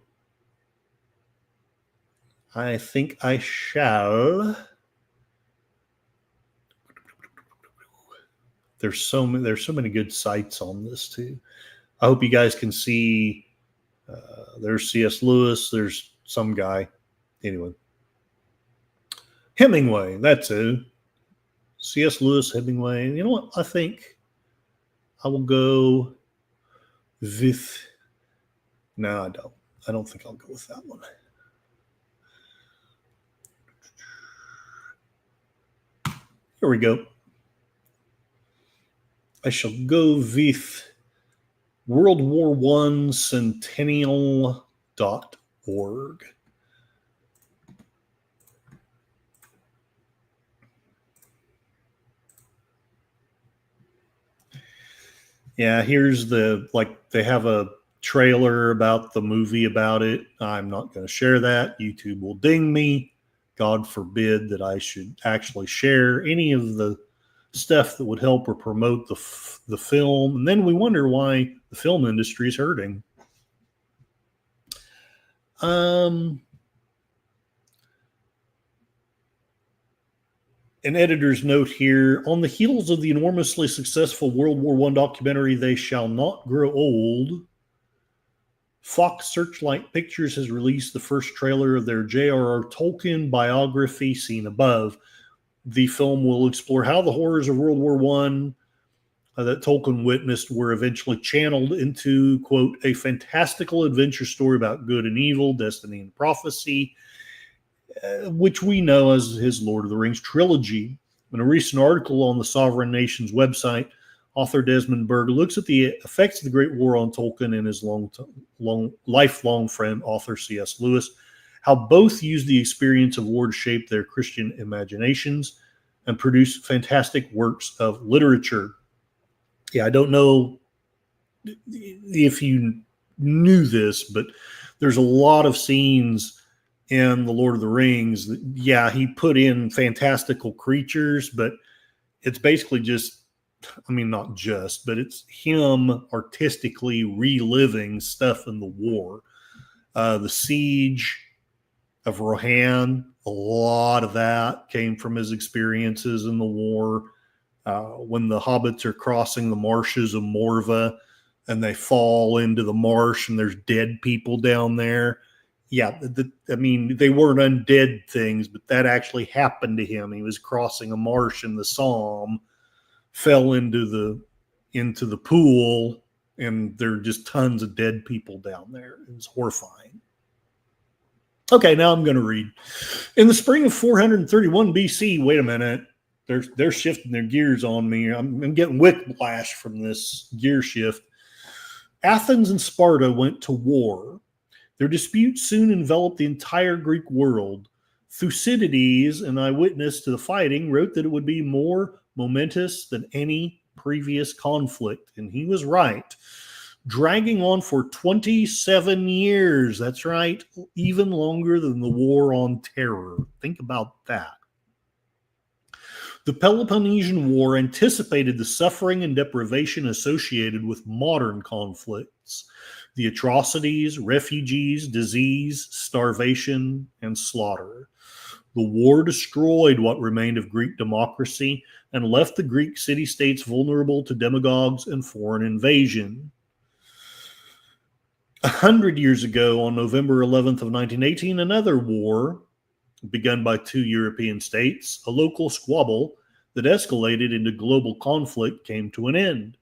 I think I shall. There's so many good sites on this too. I hope you guys can see. There's C.S. Lewis. There's some guy. Anyway, Hemingway. That's it. C.S. Lewis, Hemingway. You know what? I think I will go with. No, I don't. I don't think I'll go with that one. Here we go. I shall go with worldwar1centennial.org. Yeah, here's they have a trailer about the movie about it. I'm not going to share that. YouTube will ding me. God forbid that I should actually share any of the stuff that would help or promote the film. And then we wonder why the film industry is hurting. An editor's note here. On the heels of the enormously successful World War I documentary, They Shall Not Grow Old, Fox Searchlight Pictures has released the first trailer of their J.R.R. Tolkien biography, seen above. The film will explore how the horrors of World War I that Tolkien witnessed were eventually channeled into, quote, a fantastical adventure story about good and evil, destiny and prophecy, which we know as his Lord of the Rings trilogy. In a recent article on the Sovereign Nations website, author Desmond Berg looks at the effects of the Great War on Tolkien and his lifelong friend, author C.S. Lewis, how both used the experience of war to shape their Christian imaginations and produce fantastic works of literature. Yeah, I don't know if you knew this, but there's a lot of scenes in The Lord of the Rings that, yeah, he put in fantastical creatures, but it's basically just, I mean, not just, but it's him artistically reliving stuff in the war. The siege of Rohan, a lot of that came from his experiences in the war. When the hobbits are crossing the marshes of Morva and they fall into the marsh and there's dead people down there. Yeah, I mean, they weren't undead things, but that actually happened to him. He was crossing a marsh in the Somme, fell into the pool, and there are just tons of dead people down there. It was horrifying. Okay, now I'm going to read. In the spring of 431 BC, wait a minute, they're shifting their gears on me. I'm getting whiplash from this gear shift. Athens and Sparta went to war. Their dispute soon enveloped the entire Greek world. Thucydides, an eyewitness to the fighting, wrote that it would be more momentous than any previous conflict, and he was right. Dragging on for 27 years, that's right, even longer than the War on Terror. Think about that. The Peloponnesian War anticipated the suffering and deprivation associated with modern conflicts, the atrocities, refugees, disease, starvation, and slaughter. The war destroyed what remained of Greek democracy and left the Greek city-states vulnerable to demagogues and foreign invasion. 100 years ago, on November 11th of 1918, another war, begun by two European states, a local squabble that escalated into global conflict, came to an end.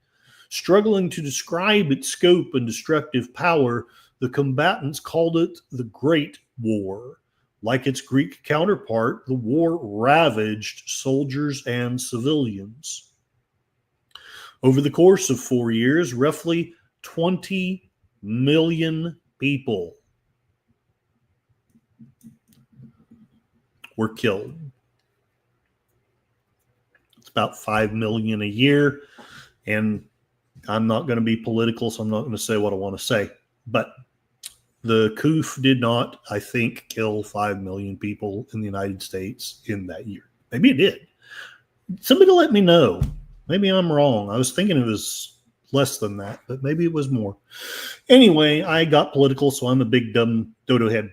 Struggling to describe its scope and destructive power, the combatants called it the Great War. Like its Greek counterpart, the war ravaged soldiers and civilians. Over the course of 4 years, roughly 20 million people were killed. It's about 5 million a year. And I'm not going to be political, so I'm not going to say what I want to say. But the coup did not, I think, kill 5 million people in the United States in that year. Maybe it did. Somebody let me know. Maybe I'm wrong. I was thinking it was less than that, but maybe it was more. Anyway, I got political, so I'm a big dumb dodo head.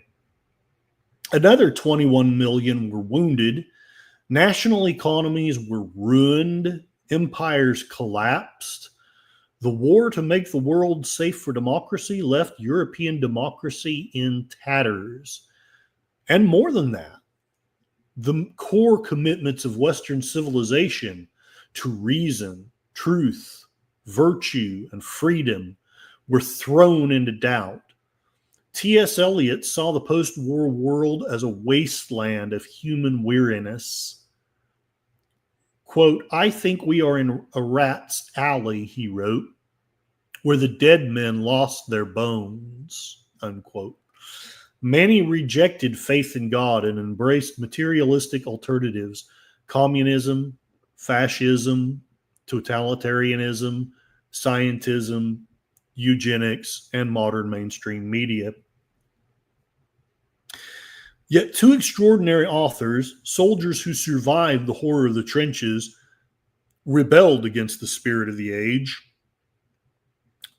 Another 21 million were wounded. National economies were ruined. Empires collapsed. The war to make the world safe for democracy left European democracy in tatters. And more than that, the core commitments of Western civilization to reason, truth, virtue, and freedom were thrown into doubt. T.S. Eliot saw the post-war world as a wasteland of human weariness. Quote, I think we are in a rat's alley, he wrote. where the dead men lost their bones, unquote. Many rejected faith in God and embraced materialistic alternatives, communism, fascism, totalitarianism, scientism, eugenics, and modern mainstream media. Yet two extraordinary authors, soldiers who survived the horror of the trenches, rebelled against the spirit of the age.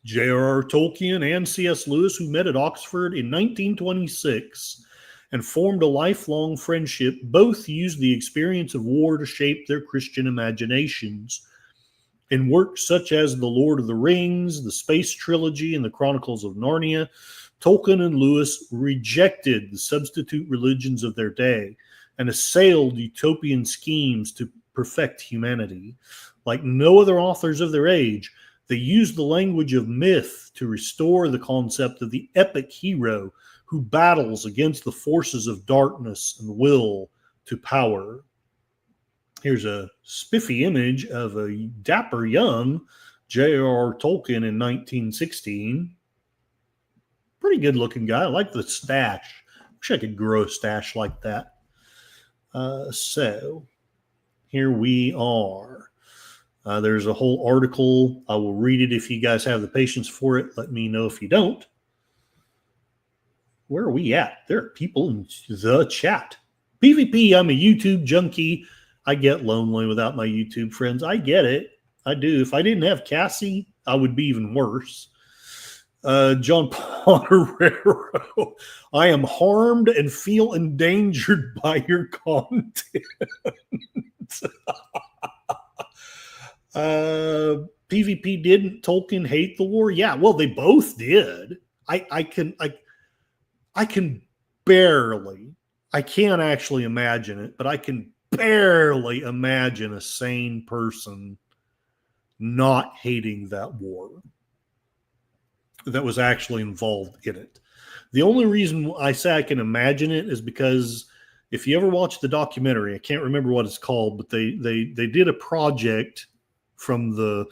J.R.R. Tolkien and C.S. Lewis, who met at Oxford in 1926 and formed a lifelong friendship, both used the experience of war to shape their Christian imaginations. In works such as The Lord of the Rings, the Space Trilogy, and the Chronicles of Narnia, Tolkien and Lewis rejected the substitute religions of their day and assailed utopian schemes to perfect humanity. Like no other authors of their age, they used the language of myth to restore the concept of the epic hero who battles against the forces of darkness and will to power. Here's a spiffy image of a dapper young J.R.R. Tolkien in 1916. Pretty good looking guy. I like the stash. Wish I could grow a stash like that. So here we are. There's a whole article. I will read it if you guys have the patience for it. Let me know if you don't. Where are we at? There are people in the chat. PvP, I'm a YouTube junkie. I get lonely without my YouTube friends. I get it. I do. If I didn't have Cassie, I would be even worse. John Ponterero, I am harmed and feel endangered by your content. PvP, didn't Tolkien hate the war? Yeah, well, they both did. I can barely, I can't actually imagine it, but I can barely imagine a sane person not hating that war that was actually involved in it. The only reason I say I can imagine it is because if you ever watch the documentary, I can't remember what it's called, but they did a project from the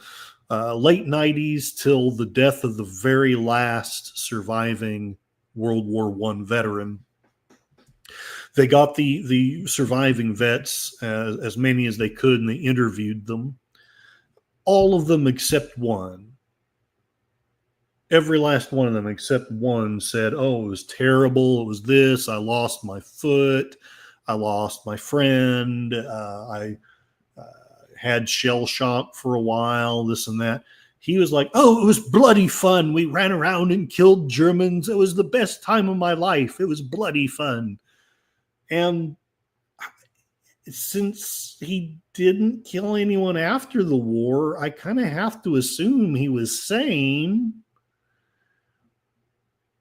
late 90s till the death of the very last surviving World War I veteran. They got the surviving vets, as many as they could, and they interviewed them. All of them except one. Every last one of them except one said, oh, it was terrible. It was this. I lost my foot. I lost my friend. I had shell shock for a while, this and that. He was like, oh, it was bloody fun. We ran around and killed Germans. It was the best time of my life. It was bloody fun. And since he didn't kill anyone after the war, I kind of have to assume he was sane.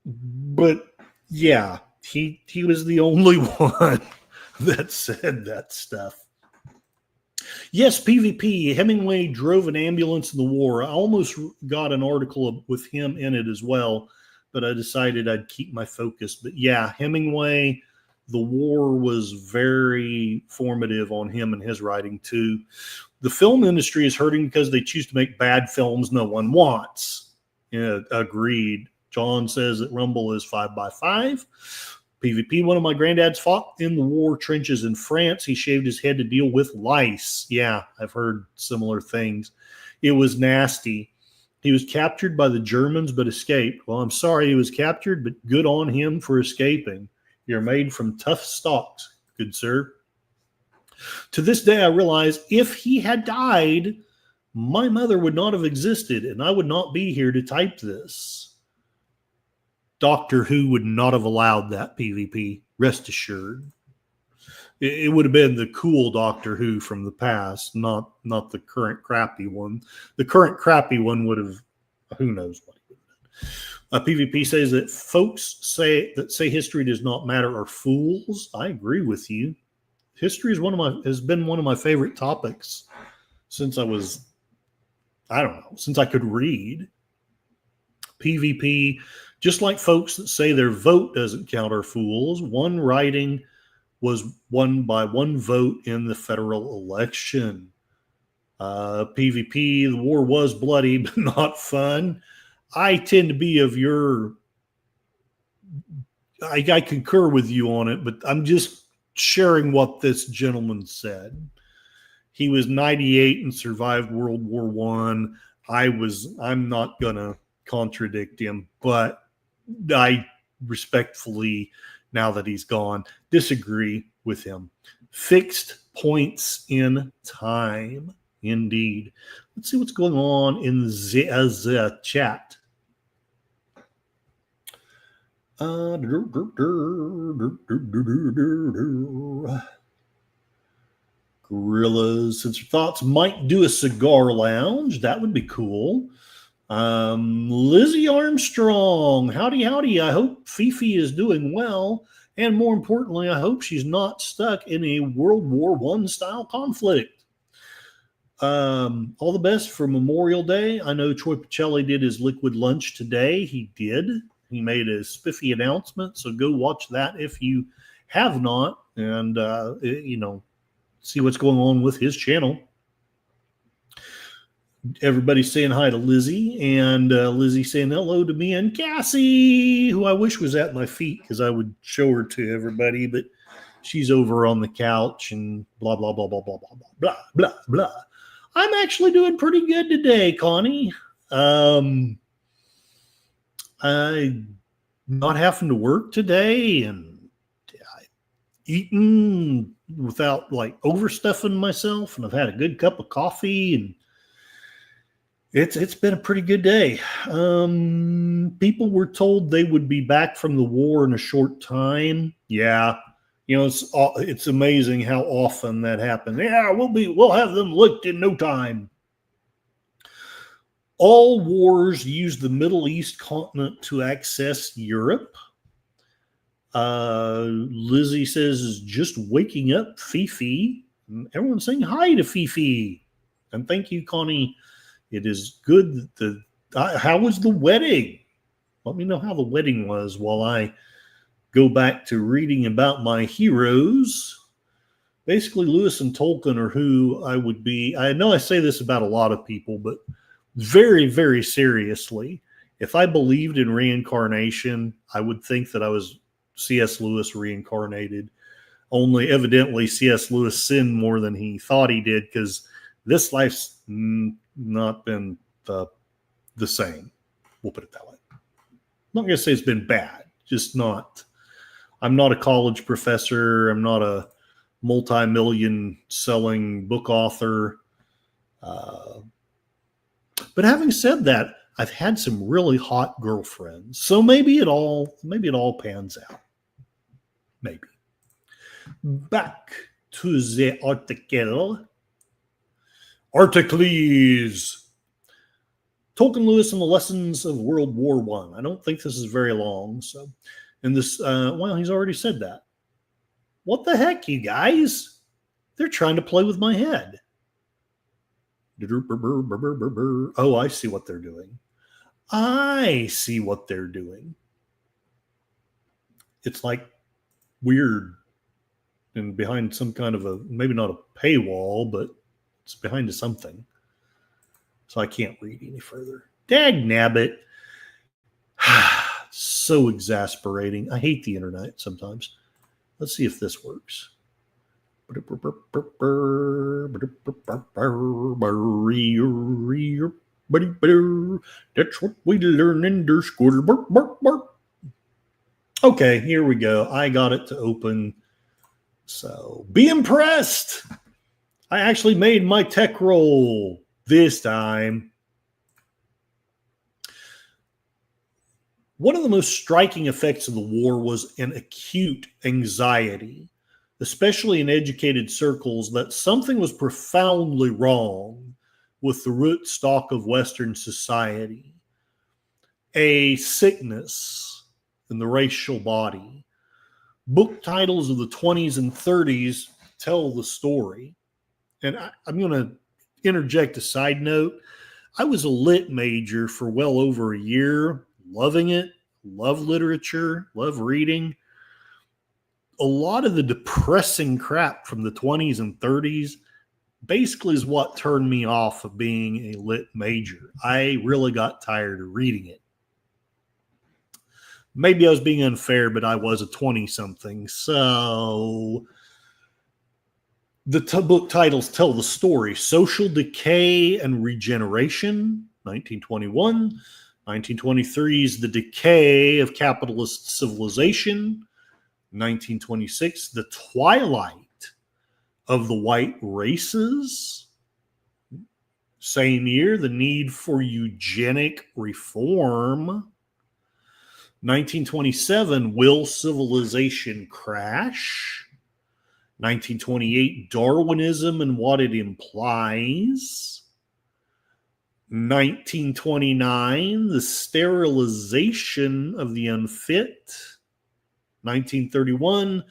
But yeah, he was the only one that said that stuff. Yes, PvP. Hemingway drove an ambulance in the war. I almost got an article with him in it as well, but I decided I'd keep my focus. But yeah, Hemingway, the war was very formative on him and his writing too. The film industry is hurting because they choose to make bad films no one wants. Yeah, agreed. John says that Rumble is 5x5. PvP, one of my granddads fought in the war trenches in France. He shaved his head to deal with lice. Yeah, I've heard similar things. It was nasty. He was captured by the Germans but escaped. Well, I'm sorry he was captured, but good on him for escaping. You're made from tough stalks, good sir. To this day, I realize if he had died, my mother would not have existed, and I would not be here to type this. Doctor Who would not have allowed that, PvP, rest assured. It would have been the cool Doctor Who from the past, not the current crappy one. The current crappy one would have, who knows what it would have been. PvP says that folks say history does not matter are fools. I agree with you. History is has been one of my favorite topics since I was, since I could read. PvP, just like folks that say their vote doesn't count are fools. One writing was won by one vote in the federal election. PvP, the war was bloody, but not fun. I tend to be of your, I concur with you on it, but I'm just sharing what this gentleman said. He was 98 and survived World War One. I'm not gonna contradict him, but I respectfully, now that he's gone, disagree with him. Fixed points in time, indeed. Let's see what's going on in the chat. Gorillas, since your thoughts might do a cigar lounge, that would be cool. Lizzie Armstrong, howdy, howdy. I hope Fifi is doing well. And more importantly, I hope she's not stuck in a World War I style conflict. All the best for Memorial Day. I know Troy Pacelli did his liquid lunch today. He did. He made a spiffy announcement. So go watch that if you have not. And, see what's going on with his channel. Everybody's saying hi to Lizzie, and Lizzie saying hello to me and Cassie, who I wish was at my feet because I would show her to everybody, but she's over on the couch and blah, blah, blah, blah, blah, blah, blah, blah, blah. I'm actually doing pretty good today, Connie. I'm not having to work today and eating without like overstuffing myself, and I've had a good cup of coffee, and it's been a pretty good day. People were told they would be back from the war in a short time. Yeah, it's amazing how often that happens. Yeah, we'll have them licked in no time. All wars use the Middle East continent to access Europe. Lizzie says, just waking up, Fifi. Everyone's saying hi to Fifi. And thank you, Connie. It is good. How was the wedding? Let me know how the wedding was while I go back to reading about my heroes. Basically, Lewis and Tolkien are who I would be. I know I say this about a lot of people, but very, very seriously, if I believed in reincarnation, I would think that I was C.S. Lewis reincarnated. Only evidently C.S. Lewis sinned more than he thought he did, because this life's not been the same. We'll put it that way. I'm not going to say it's been bad, just not. I'm not a college professor. I'm not a multi-million selling book author. But having said that, I've had some really hot girlfriends. So maybe it all pans out. Maybe. Back to the article. Articles. Tolkien Lewis and the Lessons of World War I. I don't think this is very long. So, and this, he's already said that. What the heck, you guys? They're trying to play with my head. Oh, I see what they're doing. It's like weird and behind some kind of a, maybe not a paywall, but it's behind something. So I can't read any further. Dag nabbit. So exasperating. I hate the internet sometimes. Let's see if this works. That's what we learn in the school. Okay, here we go. I got it to open. So be impressed. I actually made my tech roll this time. One of the most striking effects of the war was an acute anxiety, especially in educated circles, that something was profoundly wrong with the root stock of Western society. A sickness in the racial body. Book titles of the 20s and 30s tell the story. And I'm going to interject a side note. I was a lit major for well over a year, loving it, love literature, love reading. A lot of the depressing crap from the 20s and 30s basically is what turned me off of being a lit major. I really got tired of reading it. Maybe I was being unfair, but I was a 20-something. So the book titles tell the story: Social Decay and Regeneration, 1921. 1923's The Decay of Capitalist Civilization. 1926, The Twilight of the White Races. Same year, The Need for Eugenic Reform. 1927, Will Civilization Crash? 1928, Darwinism and What It Implies. 1929, The Sterilization of the Unfit. 1931,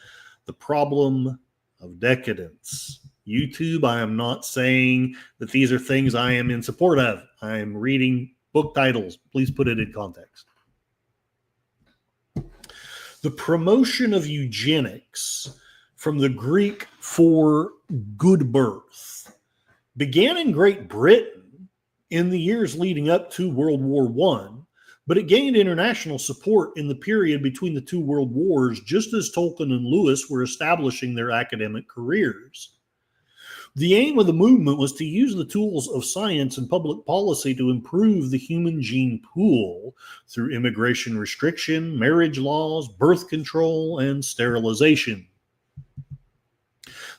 The Problem of Decadence. YouTube, I am not saying that these are things I am in support of. I am reading book titles. Please put it in context. The promotion of eugenics, from the Greek for good birth, began in Great Britain in the years leading up to World War I, but it gained international support in the period between the two world wars, just as Tolkien and Lewis were establishing their academic careers. The aim of the movement was to use the tools of science and public policy to improve the human gene pool through immigration restriction, marriage laws, birth control, and sterilization.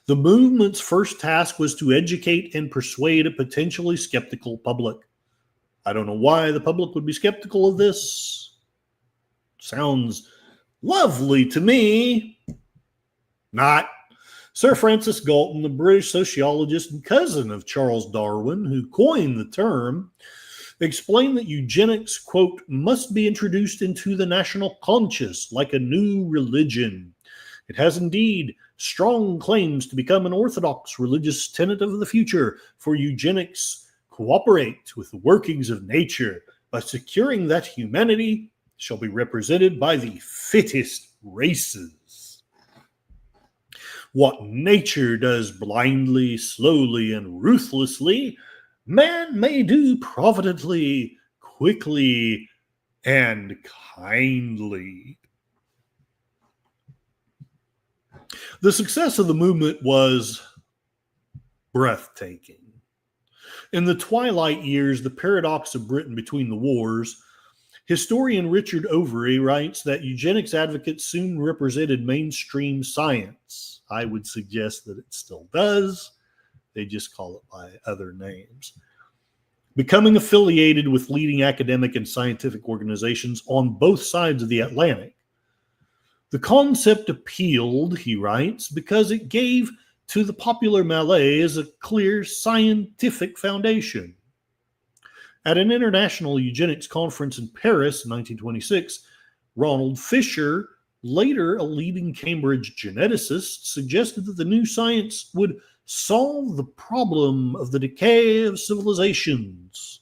The movement's first task was to educate and persuade a potentially skeptical public. I don't know why the public would be skeptical of this. Sounds lovely to me. Not. Sir Francis Galton, the British sociologist and cousin of Charles Darwin, who coined the term, explained that eugenics, quote, must be introduced into the national conscience like a new religion. It has indeed strong claims to become an orthodox religious tenet of the future, for eugenics cooperate with the workings of nature by securing that humanity shall be represented by the fittest races. What nature does blindly, slowly, and ruthlessly, man may do providently, quickly, and kindly. The success of the movement was breathtaking. In the twilight years, the paradox of Britain between the wars, historian Richard Overy writes that eugenics advocates soon represented mainstream science. I would suggest that it still does. They just call it by other names. Becoming affiliated with leading academic and scientific organizations on both sides of the Atlantic. The concept appealed, he writes, because it gave to the popular malaise a clear scientific foundation. At an international eugenics conference in Paris in 1926, Ronald Fisher, later a leading Cambridge geneticist, suggested that the new science would solve the problem of the decay of civilizations.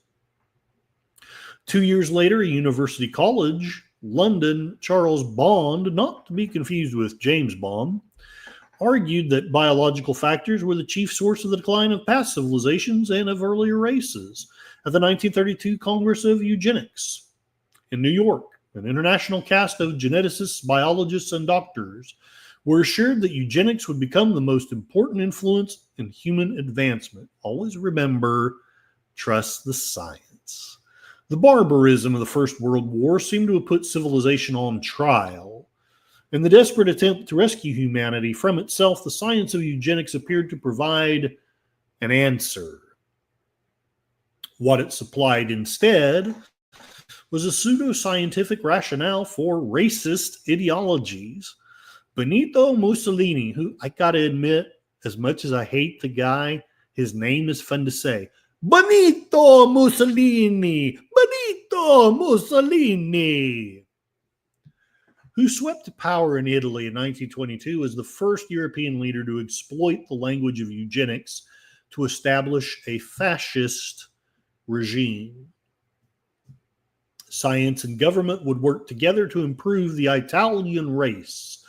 2 years later, at University College, London, Charles Bond, not to be confused with James Bond, argued that biological factors were the chief source of the decline of past civilizations and of earlier races. At the 1932 Congress of Eugenics in New York, an international cast of geneticists, biologists, and doctors were assured that eugenics would become the most important influence in human advancement. Always remember, trust the science. The barbarism of the First World War seemed to have put civilization on trial. In the desperate attempt to rescue humanity from itself, the science of eugenics appeared to provide an answer. What it supplied instead was a pseudo-scientific rationale for racist ideologies. Benito Mussolini, who I gotta admit, as much as I hate the guy, his name is fun to say. Benito Mussolini! Benito Mussolini! Who swept to power in Italy in 1922 as the first European leader to exploit the language of eugenics to establish a fascist regime. Science and government would work together to improve the Italian race.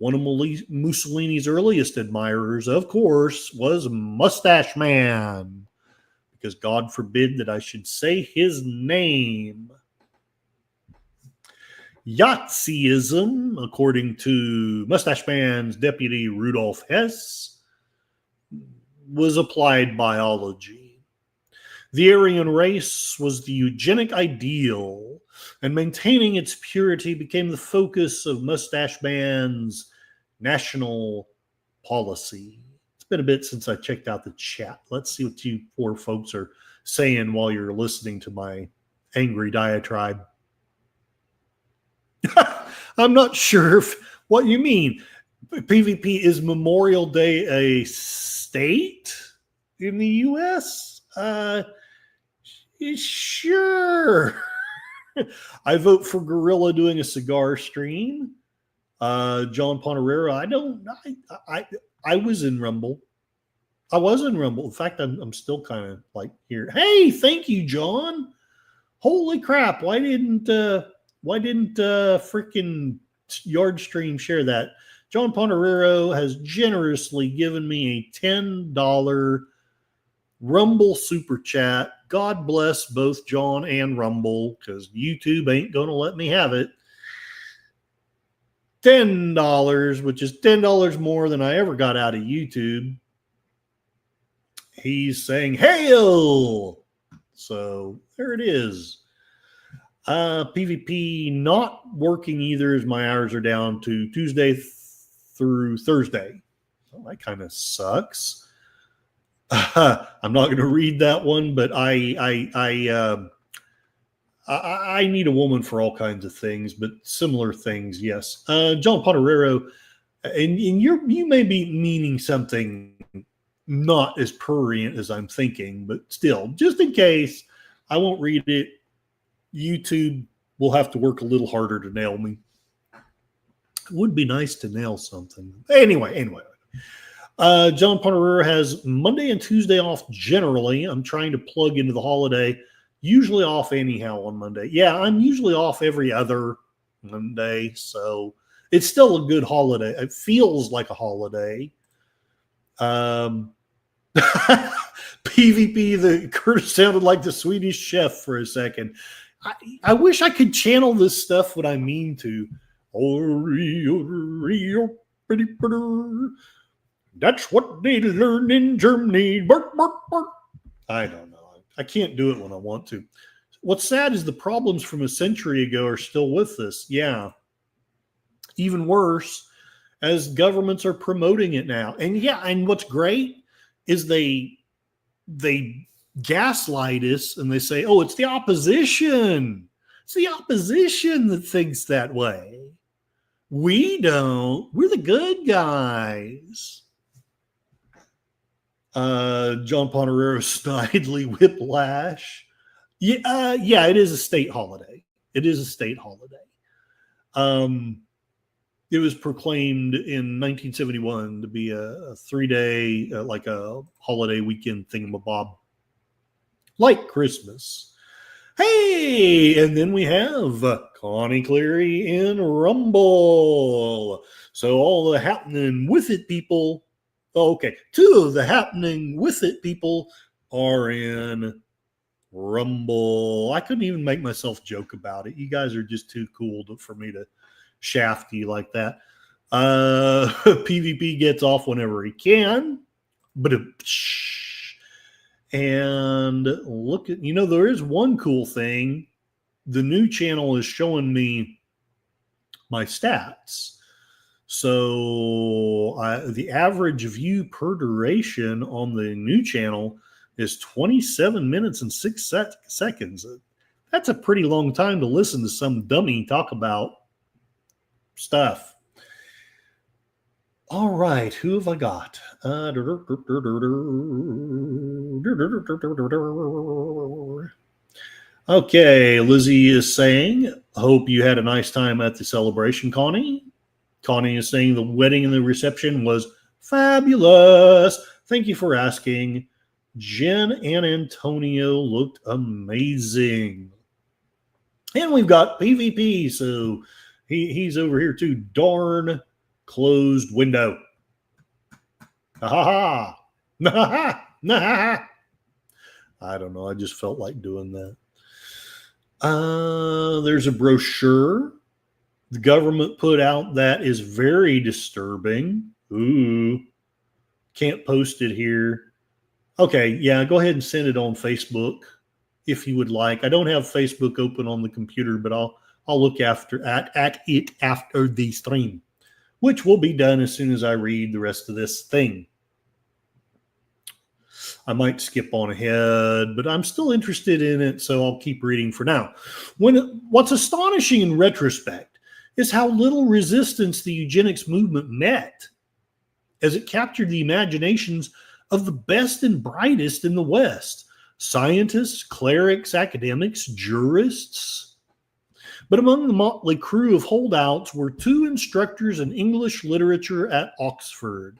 One of Mussolini's earliest admirers, of course, was Mustache Man, because God forbid that I should say his name. Yahtzeism, according to Mustache Man's deputy Rudolf Hess, was applied biology. The Aryan race was the eugenic ideal, and maintaining its purity became the focus of Mustache Man's national policy. It's been a bit since I checked out the chat. Let's see what you poor folks are saying while you're listening to my angry diatribe. I'm not sure what you mean. PvP, is Memorial Day a state in the U.S.? Sure. I vote for Gorilla doing a cigar stream. John Ponterero, I was in Rumble. I was in Rumble. In fact, I'm still kind of like here. Hey, thank you, John. Holy crap! Why didn't freaking Yardstream share that? John Ponterero has generously given me a $10 Rumble super chat. God bless both John and Rumble, because YouTube ain't going to let me have it. $10, which is $10 more than I ever got out of YouTube. He's saying, hail! So there it is. PvP not working either, as my hours are down to Tuesday through Thursday. Well, that kind of sucks. I'm not going to read that one, but I need a woman for all kinds of things, but similar things, yes. John Ponterero, and you may be meaning something not as prurient as I'm thinking, but still, just in case, I won't read it. YouTube will have to work a little harder to nail me. It would be nice to nail something. Anyway. John Ponterero has Monday and Tuesday off generally. I'm trying to plug into the holiday. Usually off anyhow on Monday. Yeah, I'm usually off every other Monday, so it's still a good holiday. It feels like a holiday. PvP, the Curtis sounded like the Swedish chef for a second. I wish I could channel this stuff when I mean to. That's what they learned in Germany. I don't know. I can't do it when I want to. What's sad is the problems from a century ago are still with us. Yeah. Even worse, as governments are promoting it now. And what's great is they gaslight us and they say, oh, it's the opposition. It's the opposition that thinks that way. We don't. We're the good guys. John Ponterero, Snidely Whiplash. Yeah, it is a state holiday. It is a state holiday. It was proclaimed in 1971 to be a 3-day, like a holiday weekend thingamabob, like Christmas. Hey, and then we have Connie Cleary in Rumble. So all the happening with it people. Oh, okay, 2 of the happening with it people are in Rumble. I couldn't even make myself joke about it. You guys are just too cool for me to shaft you like that. PvP gets off whenever he can. And look at, there is one cool thing. The new channel is showing me my stats. So the average view per duration on the new channel is 27 minutes and 6 seconds. That's a pretty long time to listen to some dummy talk about stuff. All right, who have I got? Okay, Lizzie is saying, hope you had a nice time at the celebration, Connie. Connie is saying the wedding and the reception was fabulous. Thank you for asking. Jen and Antonio looked amazing. And we've got PvP, so he's over here too. Darn closed window. Ha ha ha. Ha ha ha. I don't know. I just felt like doing that. There's a brochure the government put out that is very disturbing. Ooh. Can't post it here. Okay, yeah, go ahead and send it on Facebook if you would like. I don't have Facebook open on the computer, but I'll look at it after the stream, which will be done as soon as I read the rest of this thing. I might skip on ahead, but I'm still interested in it, so I'll keep reading for now. What's astonishing in retrospect is how little resistance the eugenics movement met, as it captured the imaginations of the best and brightest in the West: scientists, clerics, academics, jurists. But among the motley crew of holdouts were two instructors in English literature at Oxford,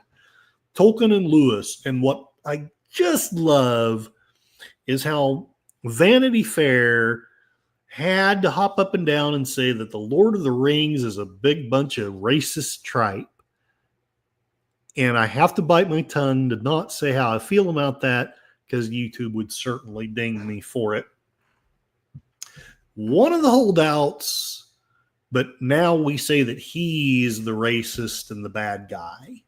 Tolkien and Lewis. And what I just love is how Vanity Fair had to hop up and down and say that the Lord of the Rings is a big bunch of racist tripe. And I have to bite my tongue to not say how I feel about that, because YouTube would certainly ding me for it. One of the holdouts, but now we say that he's the racist and the bad guy.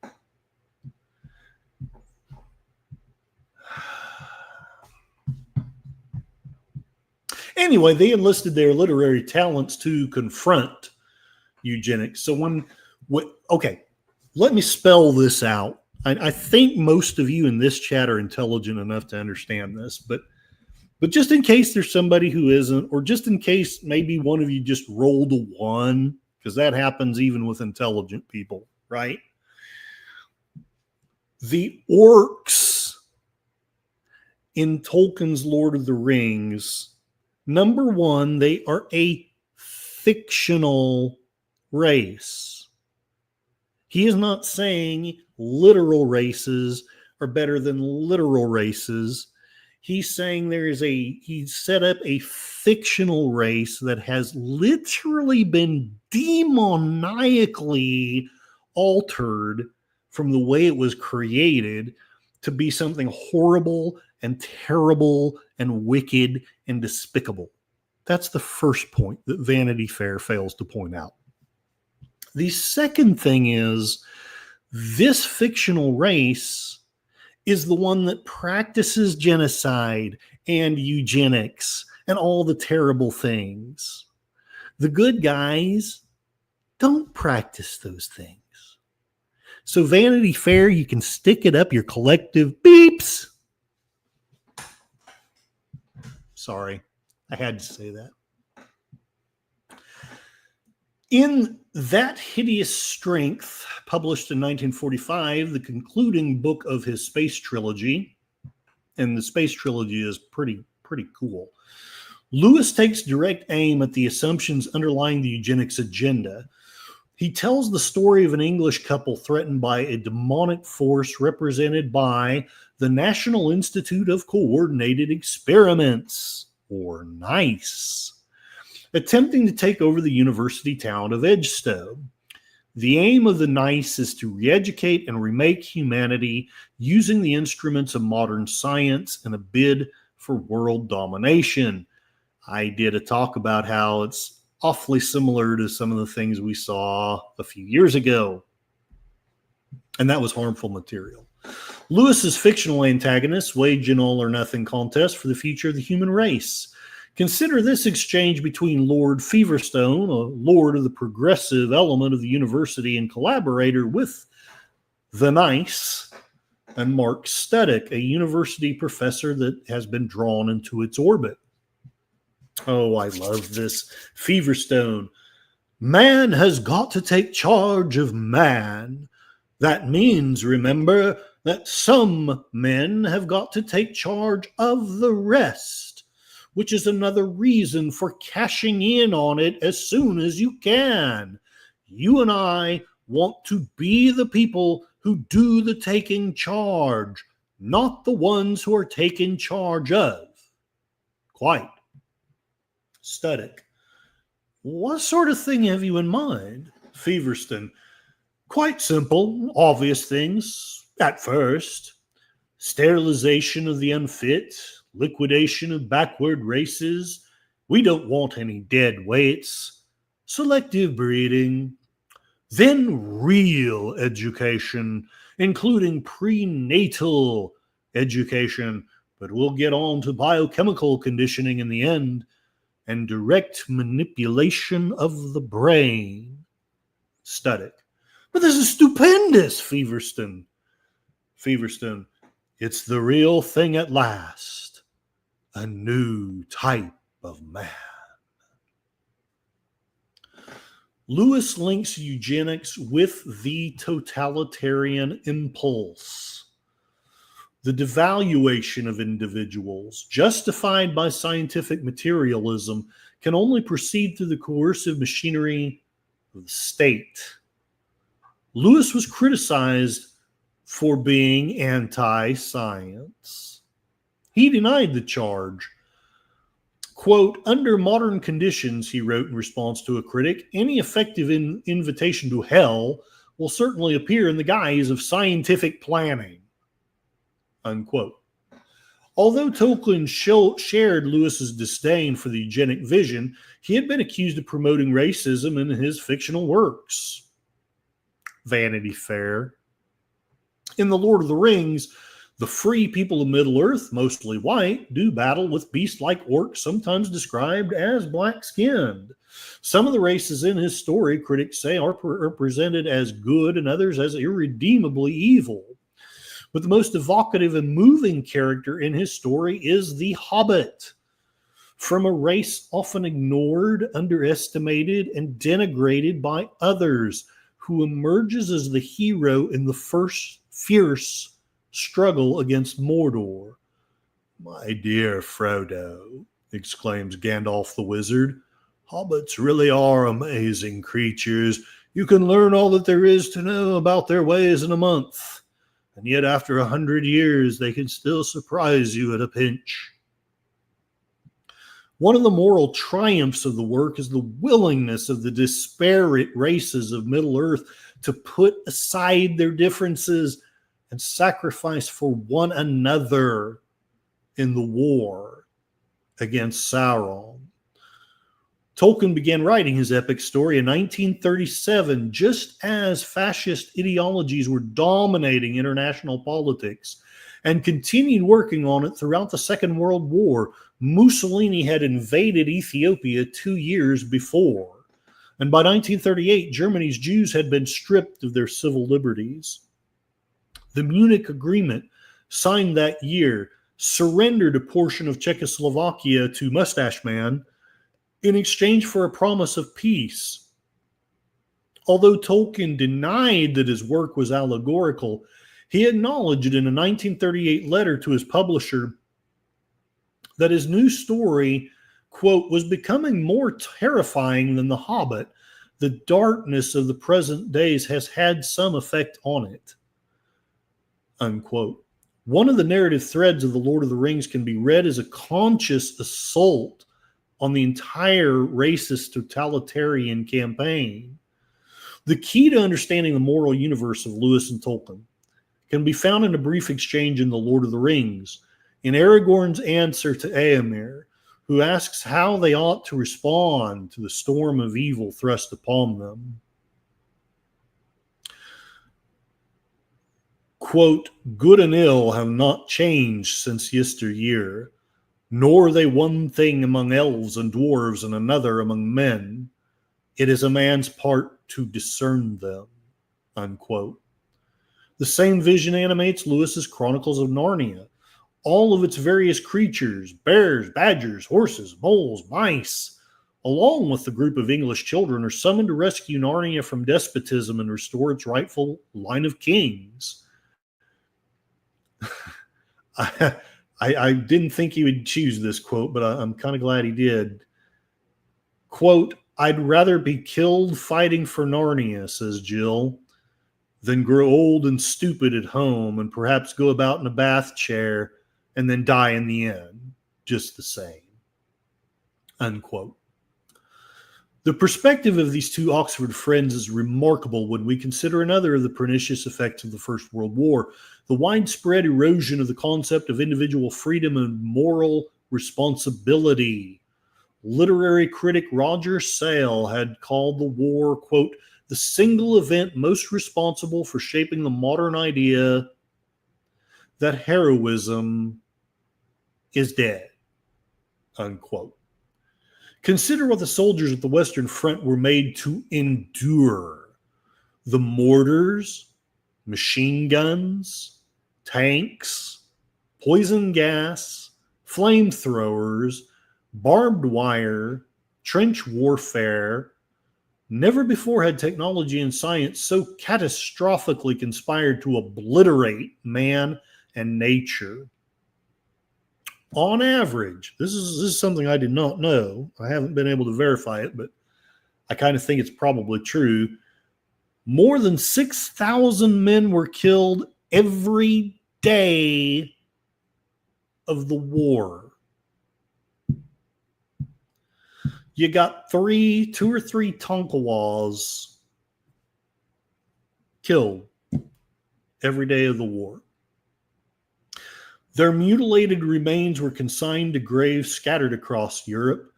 Anyway, they enlisted their literary talents to confront eugenics. So okay, let me spell this out. I think most of you in this chat are intelligent enough to understand this, but just in case there's somebody who isn't, or just in case maybe one of you just rolled a 1, because that happens even with intelligent people, right? The orcs in Tolkien's Lord of the Rings, number one, they are a fictional race. He is not saying literal races are better than literal races. He's saying he set up a fictional race that has literally been demoniacally altered from the way it was created to be something horrible and terrible and wicked and despicable. That's the first point that Vanity Fair fails to point out. The second thing is, this fictional race is the one that practices genocide and eugenics and all the terrible things. The good guys don't practice those things. So Vanity Fair, you can stick it up your collective beeps. Sorry, I had to say that. In That Hideous Strength, published in 1945, the concluding book of his space trilogy, and the space trilogy is pretty cool, Lewis takes direct aim at the assumptions underlying the eugenics agenda. He tells the story of an English couple threatened by a demonic force represented by the National Institute of Coordinated Experiments, or NICE, attempting to take over the university town of Edgestone. The aim of the NICE is to re-educate and remake humanity using the instruments of modern science in a bid for world domination. I did a talk about how it's awfully similar to some of the things we saw a few years ago, and that was harmful material. Lewis's fictional antagonists wage an all-or-nothing contest for the future of the human race. Consider this exchange between Lord Feverstone, a lord of the progressive element of the university and collaborator with the NICE, and Mark Studdick, a university professor that has been drawn into its orbit. Oh, I love this. Feverstone. Man has got to take charge of man. That means, remember, that some men have got to take charge of the rest, which is another reason for cashing in on it as soon as you can. You and I want to be the people who do the taking charge, not the ones who are taken charge of. Quite. Studdick. What sort of thing have you in mind? Feverstone. Quite simple, obvious things at first. Sterilization of the unfit, liquidation of backward races. We don't want any dead weights. Selective breeding. Then real education, including prenatal education, but we'll get on to biochemical conditioning in the end, and direct manipulation of the brain. Studic. But this is stupendous, Feverstone. Feverstone. It's the real thing at last. A new type of man. Lewis links eugenics with the totalitarian impulse. The devaluation of individuals, justified by scientific materialism, can only proceed through the coercive machinery of the state. Lewis was criticized for being anti-science. He denied the charge. Quote, under modern conditions, he wrote in response to a critic, any effective invitation to hell will certainly appear in the guise of scientific planning. Unquote. Although Tolkien shared Lewis's disdain for the eugenic vision, he had been accused of promoting racism in his fictional works. Vanity Fair. In The Lord of the Rings, the free people of Middle-earth, mostly white, do battle with beast-like orcs, sometimes described as black-skinned. Some of the races in his story, critics say, are presented as good and others as irredeemably evil. But the most evocative and moving character in his story is the Hobbit, from a race often ignored, underestimated, and denigrated by others, who emerges as the hero in the first fierce struggle against Mordor. My dear Frodo, exclaims Gandalf the Wizard, hobbits really are amazing creatures. You can learn all that there is to know about their ways in a month. And yet after 100 years, they can still surprise you at a pinch. One of the moral triumphs of the work is the willingness of the disparate races of Middle-earth to put aside their differences and sacrifice for one another in the war against Sauron. Tolkien began writing his epic story in 1937, just as fascist ideologies were dominating international politics, and continued working on it throughout the Second World War. Mussolini had invaded Ethiopia 2 years before, and by 1938, Germany's Jews had been stripped of their civil liberties. The Munich Agreement, signed that year, surrendered a portion of Czechoslovakia to Mustache Man in exchange for a promise of peace. Although Tolkien denied that his work was allegorical, he acknowledged in a 1938 letter to his publisher that his new story, quote, was becoming more terrifying than The Hobbit. The darkness of the present days has had some effect on it, unquote. One of the narrative threads of The Lord of the Rings can be read as a conscious assault on the entire racist totalitarian campaign. The key to understanding the moral universe of Lewis and Tolkien can be found in a brief exchange in The Lord of the Rings, in Aragorn's answer to Éomer, who asks how they ought to respond to the storm of evil thrust upon them. Quote, good and ill have not changed since yesteryear, nor are they one thing among elves and dwarves and another among men. It is a man's part to discern them, unquote. The same vision animates Lewis's Chronicles of Narnia. All of its various creatures, bears, badgers, horses, moles, mice, along with the group of English children, are summoned to rescue Narnia from despotism and restore its rightful line of kings. I didn't think he would choose this quote, but I'm kind of glad he did. Quote, I'd rather be killed fighting for Narnia, says Jill, than grow old and stupid at home and perhaps go about in a bath chair and then die in the end, just the same, unquote. The perspective of these two Oxford friends is remarkable when we consider another of the pernicious effects of the First World War, the widespread erosion of the concept of individual freedom and moral responsibility. Literary critic Roger Sale had called the war, quote, the single event most responsible for shaping the modern idea that heroism is dead, unquote. Consider what the soldiers at the Western Front were made to endure. The mortars, machine guns, tanks, poison gas, flamethrowers, barbed wire, trench warfare. Never before had technology and science so catastrophically conspired to obliterate man and nature. On average, this is something I did not know. I haven't been able to verify it, but I kind of think it's probably true. More than 6,000 men were killed every day of the war. You got two or three Tonkawas killed every day of the war. Their mutilated remains were consigned to graves scattered across Europe.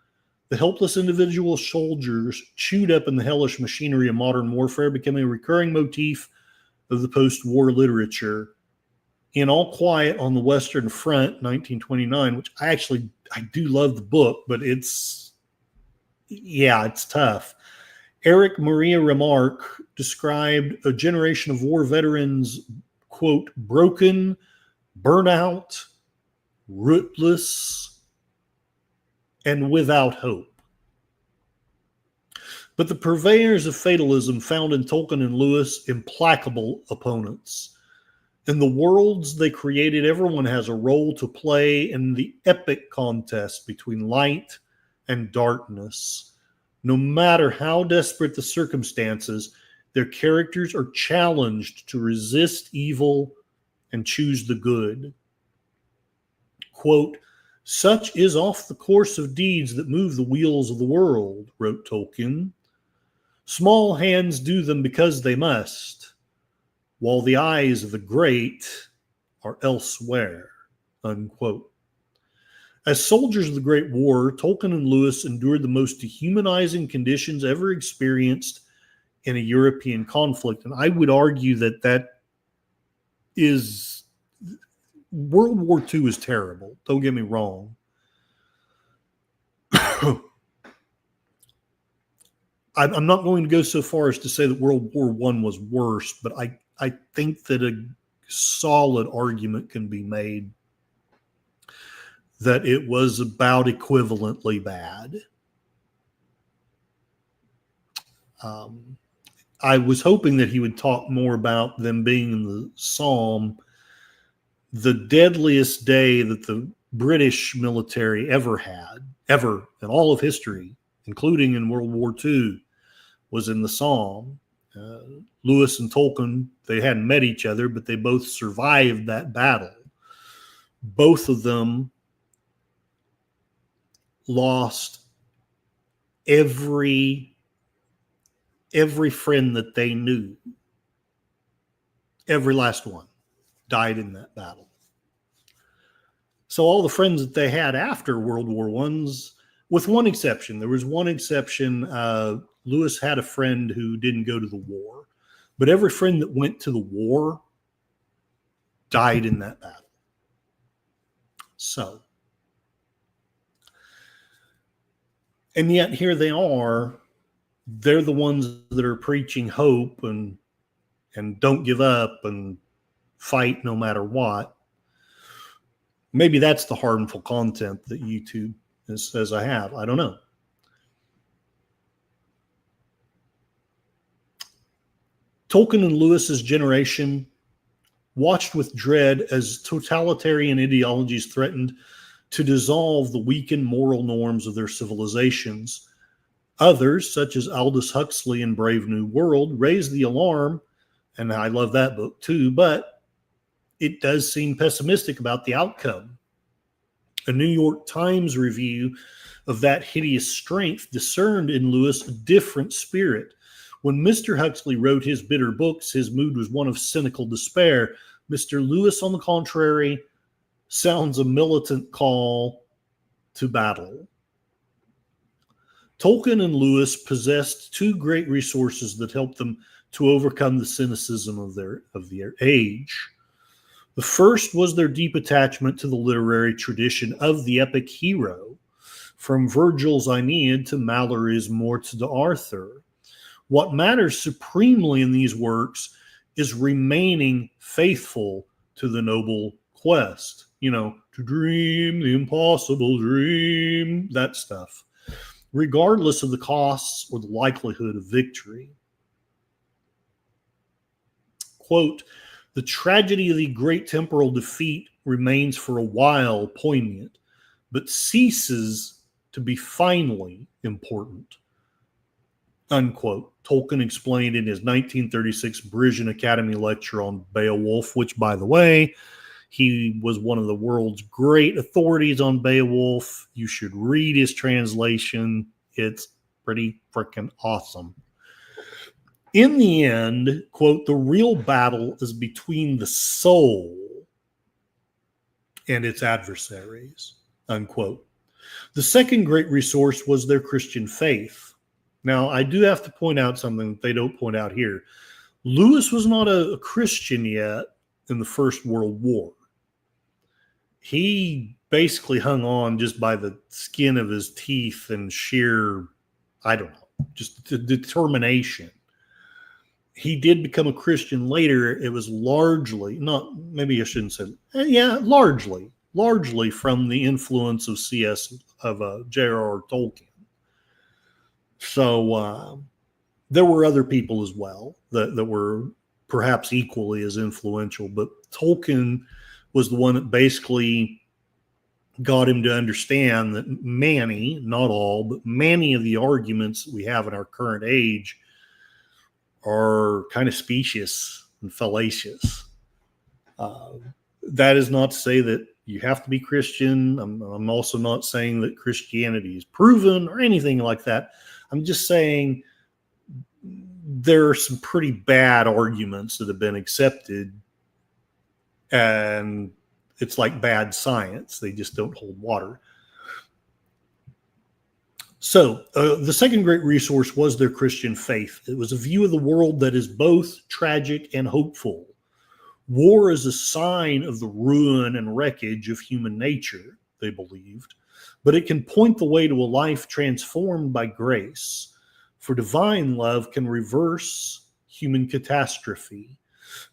The helpless individual soldiers chewed up in the hellish machinery of modern warfare became a recurring motif of the post-war literature. In All Quiet on the Western Front, 1929, which I do love the book, but it's tough. Eric Maria Remarque described a generation of war veterans, quote, broken, burnout, rootless, and without hope. But the purveyors of fatalism found in Tolkien and Lewis implacable opponents. In the worlds they created, everyone has a role to play in the epic contest between light and darkness. No matter how desperate the circumstances, their characters are challenged to resist evil and choose the good. Quote, such is oft the course of deeds that move the wheels of the world, wrote Tolkien. Small hands do them because they must, while the eyes of the great are elsewhere, unquote. As soldiers of the Great War, Tolkien and Lewis endured the most dehumanizing conditions ever experienced in a European conflict. And I would argue that is World War II is terrible. Don't get me wrong. I'm not going to go so far as to say that World War I was worse, but I think that a solid argument can be made that it was about equivalently bad. I was hoping that he would talk more about them being in the Psalm, the deadliest day that the British military ever in all of history, including in World War II, was in the Psalm. Lewis and Tolkien, they hadn't met each other, but they both survived that battle. Both of them lost every friend that they knew. Every last one died in that battle. So all the friends that they had after World War I's, with one exception, there was one exception. Lewis had a friend who didn't go to the war, but every friend that went to the war died in that battle. So, and yet here they are. They're the ones that are preaching hope and don't give up and fight no matter what. Maybe that's the harmful content that YouTube says I have. I don't know. Tolkien and Lewis's generation watched with dread as totalitarian ideologies threatened to dissolve the weakened moral norms of their civilizations. Others, such as Aldous Huxley in Brave New World, raised the alarm, and I love that book too, but it does seem pessimistic about the outcome. A New York Times review of that hideous strength discerned in Lewis a different spirit. When Mr. Huxley wrote his bitter books, his mood was one of cynical despair. Mr. Lewis, on the contrary, sounds a militant call to battle. Tolkien and Lewis possessed two great resources that helped them to overcome the cynicism of their age. The first was their deep attachment to the literary tradition of the epic hero, from Virgil's Aeneid to Malory's Morte d'Arthur. What matters supremely in these works is remaining faithful to the noble quest. To dream the impossible dream, that stuff, regardless of the costs or the likelihood of victory. Quote, the tragedy of the great temporal defeat remains for a while poignant, but ceases to be finally important. Unquote. Tolkien explained in his 1936 Parisian Academy lecture on Beowulf, which, by the way, he was one of the world's great authorities on Beowulf. You should read his translation. It's pretty freaking awesome. In the end, quote, the real battle is between the soul and its adversaries, unquote. The second great resource was their Christian faith. Now, I do have to point out something that they don't point out here. Lewis was not a Christian yet in the First World War. He basically hung on just by the skin of his teeth and sheer, just determination. He did become a Christian later. It was largely, largely from the influence of J.R.R. Tolkien. So there were other people as well that were perhaps equally as influential, but Tolkien was the one that basically got him to understand that many, not all, but many of the arguments that we have in our current age are kind of specious and fallacious. That is not to say that you have to be Christian. I'm also not saying that Christianity is proven or anything like that. I'm just saying there are some pretty bad arguments that have been accepted, and it's like bad science. They just don't hold water. So the second great resource was their Christian faith. It was a view of the world that is both tragic and hopeful. War is a sign of the ruin and wreckage of human nature, they believed, but it can point the way to a life transformed by grace. For divine love can reverse human catastrophe.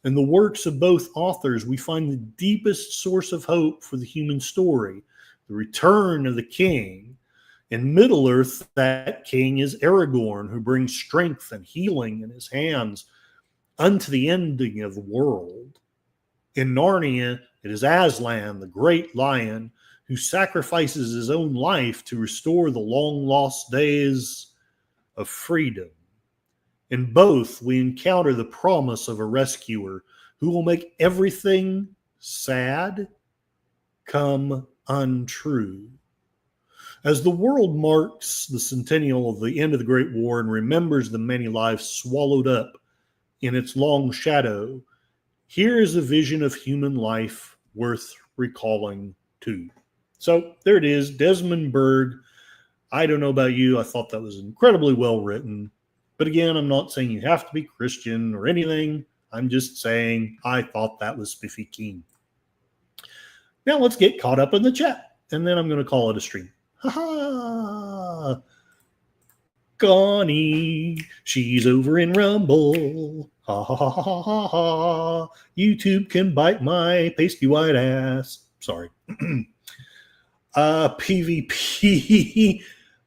In the works of both authors, we find the deepest source of hope for the human story, the return of the king. In Middle-earth, that king is Aragorn, who brings strength and healing in his hands unto the ending of the world. In Narnia, it is Aslan, the great lion, who sacrifices his own life to restore the long-lost days of freedom. In both, we encounter the promise of a rescuer who will make everything sad come untrue. As the world marks the centennial of the end of the Great War and remembers the many lives swallowed up in its long shadow, here is a vision of human life worth recalling too. So there it is, Desmond Berg. I don't know about you. I thought that was incredibly well written. But again, I'm not saying you have to be Christian or anything. I'm just saying I thought that was spiffy keen. Now let's get caught up in the chat, and then I'm going to call it a stream. Ha ha! Connie, she's over in Rumble. Ha ha ha ha ha ha. YouTube can bite my pasty white ass. Sorry. PvP.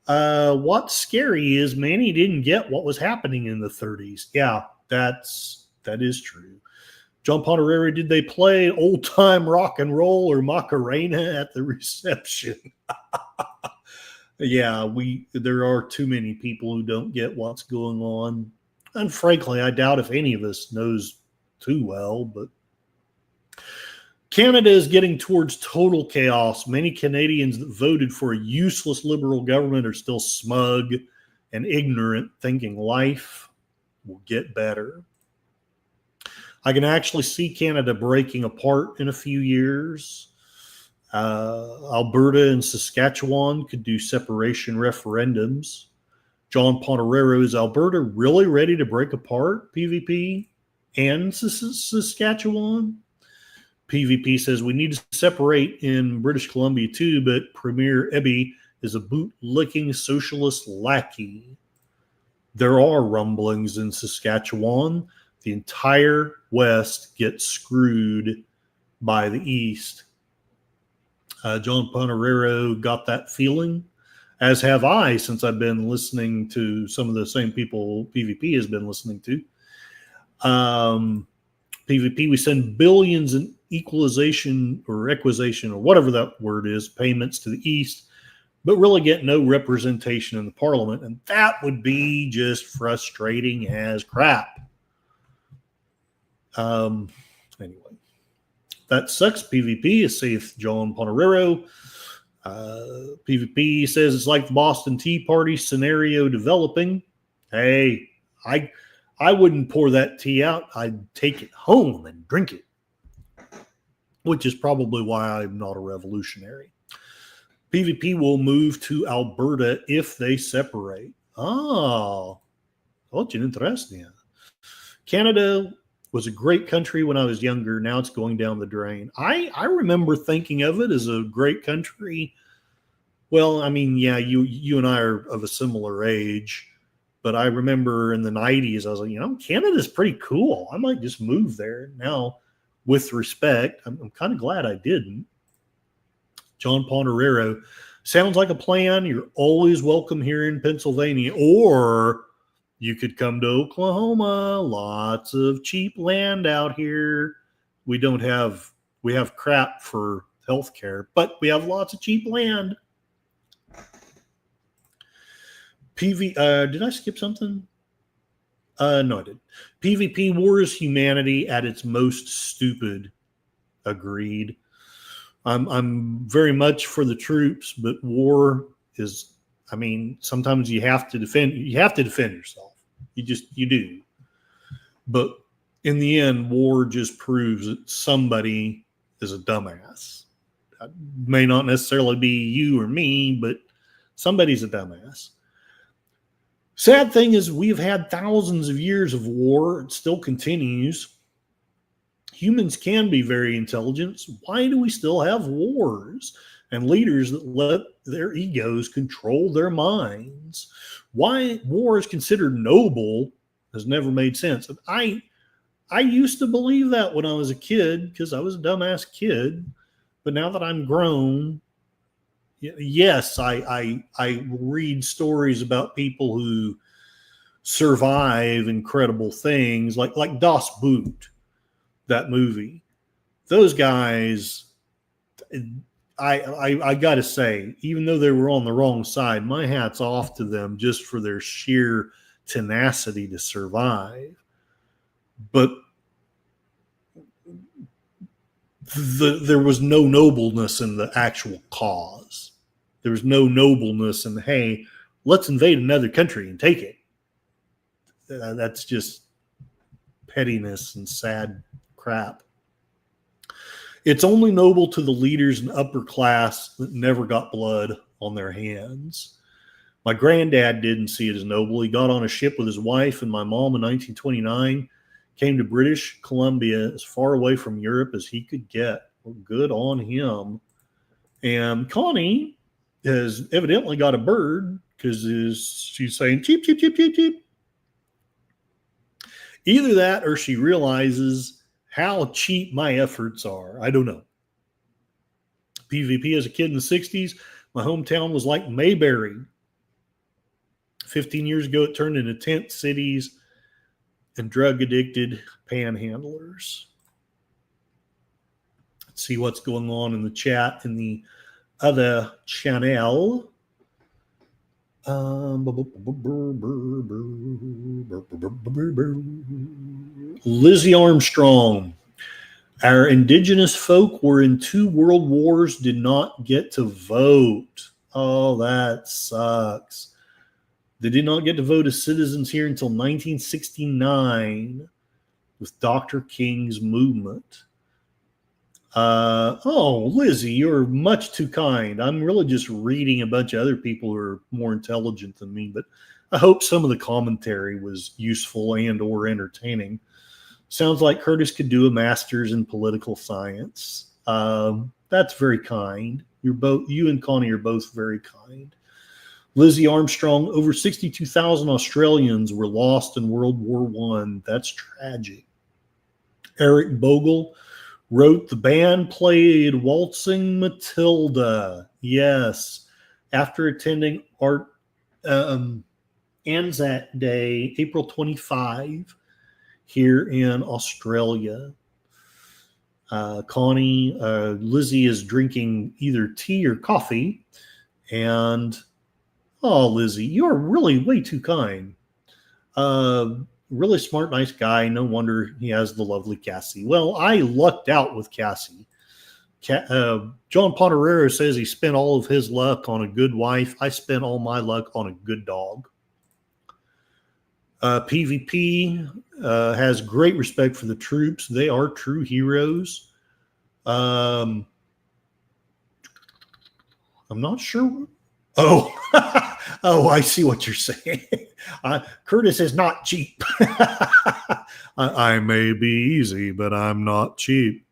What's scary is Manny didn't get what was happening in the 30s. Yeah, that is true. John Pontareri, did they play old time rock and roll or Macarena at the reception? Yeah, there are too many people who don't get what's going on. And frankly, I doubt if any of us knows too well, but Canada is getting towards total chaos. Many Canadians that voted for a useless Liberal government are still smug and ignorant, thinking life will get better. I can actually see Canada breaking apart in a few years. Alberta and Saskatchewan could do separation referendums. John Pontorero, is Alberta really ready to break apart PvP and Saskatchewan? PvP says we need to separate in British Columbia too, but Premier Eby is a boot-licking socialist lackey. There are rumblings in Saskatchewan. The entire West gets screwed by the East. John Pontorero got that feeling, as have I, since I've been listening to some of the same people PvP has been listening to. PvP, we send billions in equalization or equization or whatever that word is, payments to the East, but really get no representation in the parliament. And that would be just frustrating as crap. Anyway, that sucks, PvP, says John Pontorero. PvP says it's like the Boston Tea Party scenario developing. Hey, I wouldn't pour that tea out. I'd take it home and drink it, which is probably why I'm not a revolutionary. PvP will move to Alberta if they separate. Oh, that's interesting. Canada was a great country when I was younger. Now it's going down the drain. I remember thinking of it as a great country. Well, I mean, yeah, you and I are of a similar age, but I remember in the 90s, I was like, Canada's pretty cool. I might just move there. Now, with respect, I'm kind of glad I didn't. John Pontorero, sounds like a plan. You're always welcome here in Pennsylvania, or you could come to Oklahoma. Lots of cheap land out here. We have crap for healthcare, but we have lots of cheap land. Did I skip something? No, I didn't. PvP, war is humanity at its most stupid. Agreed. I'm very much for the troops, but war is, sometimes you have to defend yourself. You do. But in the end, war just proves that somebody is a dumbass. It may not necessarily be you or me, but somebody's a dumbass. Sad thing is we've had thousands of years of war. It still continues. Humans can be very intelligent. Why do we still have wars and leaders that let their egos control their minds? Why war is considered noble has never made sense. And I used to believe that when I was a kid because I was a dumbass kid. But now that I'm grown, yes, I read stories about people who survive incredible things like Das Boot. That movie, those guys, I got to say, even though they were on the wrong side, my hat's off to them just for their sheer tenacity to survive. But there was no nobleness in the actual cause. There was no nobleness in, hey, let's invade another country and take it. That's just pettiness and sad crap. It's only noble to the leaders in upper class that never got blood on their hands. My granddad didn't see it as noble. He got on a ship with his wife and my mom in 1929, came to British Columbia as far away from Europe as he could get. Well, good on him. And Connie has evidently got a bird because she's saying cheep, cheep, cheep, cheep, cheep. Either that or she realizes how cheap my efforts are. I don't know. PvP as a kid in the 60s, my hometown was like Mayberry. 15 years ago, it turned into tent cities and drug-addicted panhandlers. Let's see what's going on in the chat in the other channel. Lizzie Armstrong. Our indigenous folk were in 2 world wars, did not get to vote. Oh, that sucks. They did not get to vote as citizens here until 1969 with Dr. King's movement. Oh, Lizzie, you're much too kind. I'm really just reading a bunch of other people who are more intelligent than me, but I hope some of the commentary was useful and or entertaining. Sounds like Curtis could do a master's in political science. That's very kind. You and Connie are both very kind. Lizzie Armstrong, over 62,000 Australians were lost in World War I. That's tragic. Eric Bogle wrote, the band played Waltzing Matilda. Yes. After attending Art Anzac Day, April 25, here in Australia. Connie, Lizzie is drinking either tea or coffee. And, oh, Lizzie, you're really way too kind. Really smart, nice guy. No wonder he has the lovely Cassie. Well, I lucked out with Cassie. John Ponterero says he spent all of his luck on a good wife. I spent all my luck on a good dog. PvP has great respect for the troops. They are true heroes. I'm not sure. Oh, oh, I see what you're saying. Curtis is not cheap. I may be easy, but I'm not cheap.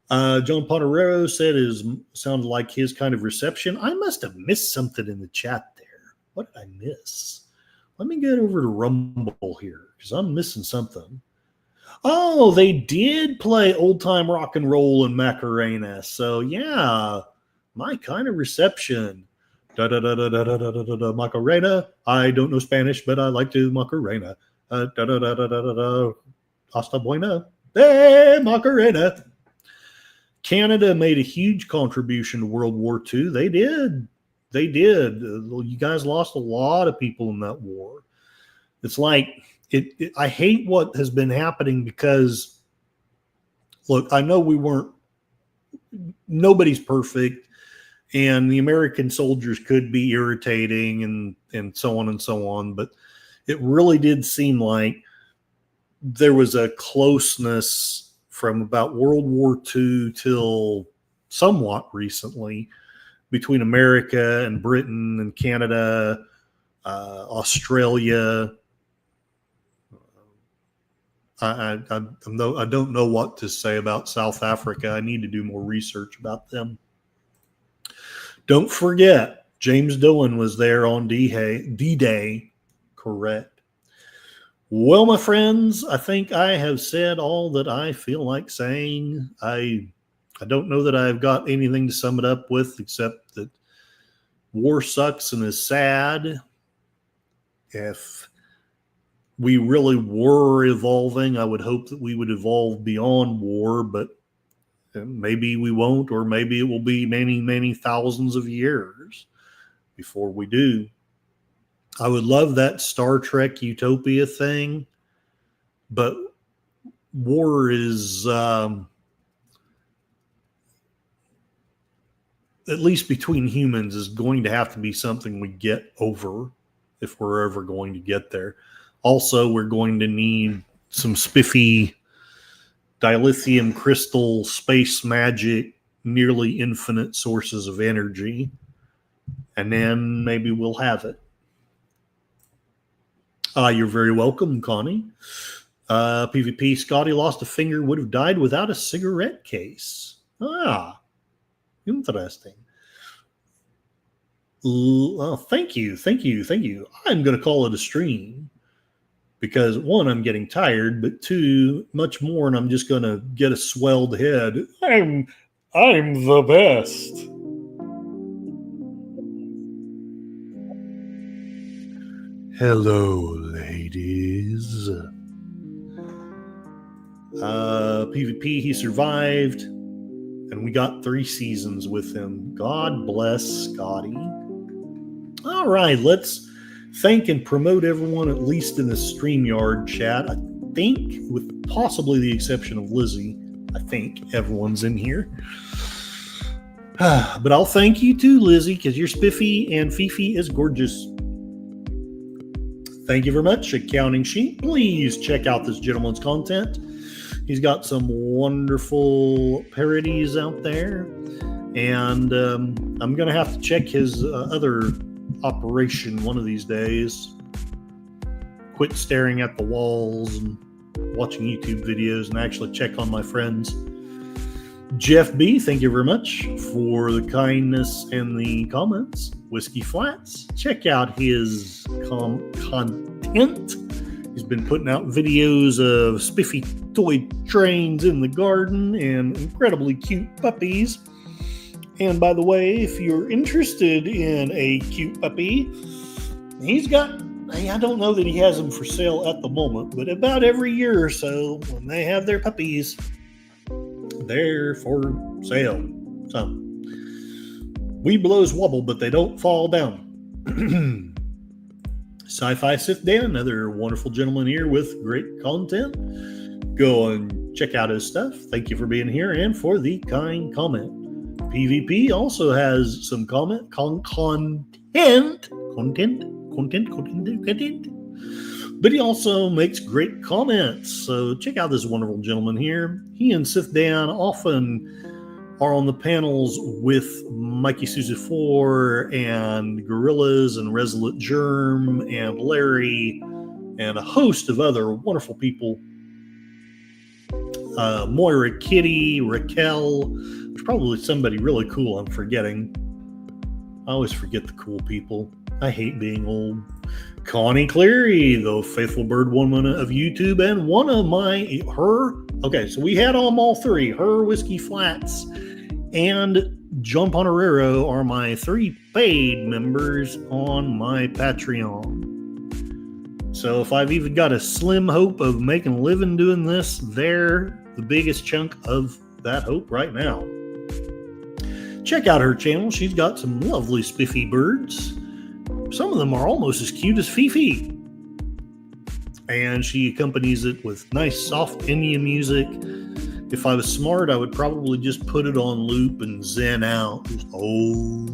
John Ponterero said it sounded like his kind of reception. I must have missed something in the chat there. What did I miss? Let me get over to Rumble here because I'm missing something. Oh, they did play old time rock and roll in Macarena. So yeah, my kind of reception. Da da da da da da da da da Macarena. I don't know Spanish, but I like to Macarena. Da da da da da da da. Hasta buena. Hey, Macarena. Canada made a huge contribution to World War II. They did. They did. You guys lost a lot of people in that war. It's like, I hate what has been happening because, look, I know nobody's perfect, and the American soldiers could be irritating and so on, but it really did seem like there was a closeness from about World War II till somewhat recently between America and Britain and Canada, Australia. I don't know what to say about South Africa. I need to do more research about them. Don't forget, James Dillon was there on D-Day. Correct. Well, my friends, I think I have said all that I feel like saying. I don't know that I've got anything to sum it up with except that war sucks and is sad. If we really were evolving, I would hope that we would evolve beyond war, but maybe we won't, or maybe it will be many, many thousands of years before we do. I would love that Star Trek Utopia thing, but war is... at least between humans, is going to have to be something we get over if we're ever going to get there. Also, we're going to need some spiffy dilithium crystal, space magic, nearly infinite sources of energy. And then maybe we'll have it. You're very welcome, Connie. PvP, Scotty lost a finger, would have died without a cigarette case. Interesting. Thank you. I'm going to call it a stream because, one, I'm getting tired, but two, much more, and I'm just going to get a swelled head. I'm the best. Hello, ladies. PvP, he survived. And we got 3 seasons with him. God bless Scotty. All right, let's thank and promote everyone, at least in the StreamYard chat. think, with possibly the exception of Lizzie, I think everyone's in here. But I'll thank you too, Lizzie, because you're spiffy and Fifi is gorgeous. Thank you very much, Accounting Sheet. Please check out this gentleman's content. He's got some wonderful parodies out there. And I'm going to have to check his other operation one of these days. Quit staring at the walls and watching YouTube videos and actually check on my friends. Jeff B, thank you very much for the kindness and the comments. Whiskey Flats, check out his content. He's been putting out videos of spiffy toy trains in the garden and incredibly cute puppies. And by the way, if you're interested in a cute puppy, he's got, I don't know that he has them for sale at the moment, but about every year or so, when they have their puppies, they're for sale. So, Weeblos wobble, but they don't fall down. Sci-Fi Sith Dan, another wonderful gentleman here with great content. Go and check out his stuff. Thank you for being here and for the kind comment. PvP also has some content. But he also makes great comments. So check out this wonderful gentleman here. He and Sith Dan often are on the panels with Mikey Susie 4 and Gorillas and Resolute Germ and Larry and a host of other wonderful people. Moira Kitty, Raquel. There's probably somebody really cool I'm forgetting. I always forget the cool people. I hate being old. Connie Cleary, the faithful bird woman of YouTube, and one of okay, so we had them all three. Her, Whiskey Flats, and John Ponerero are my 3 paid members on my Patreon. So if I've even got a slim hope of making a living doing this, they're the biggest chunk of that hope right now. Check out her channel. She's got some lovely spiffy birds. Some of them are almost as cute as Fifi. And she accompanies it with nice soft Indian music. If I was smart, I would probably just put it on loop and zen out. Just, oh.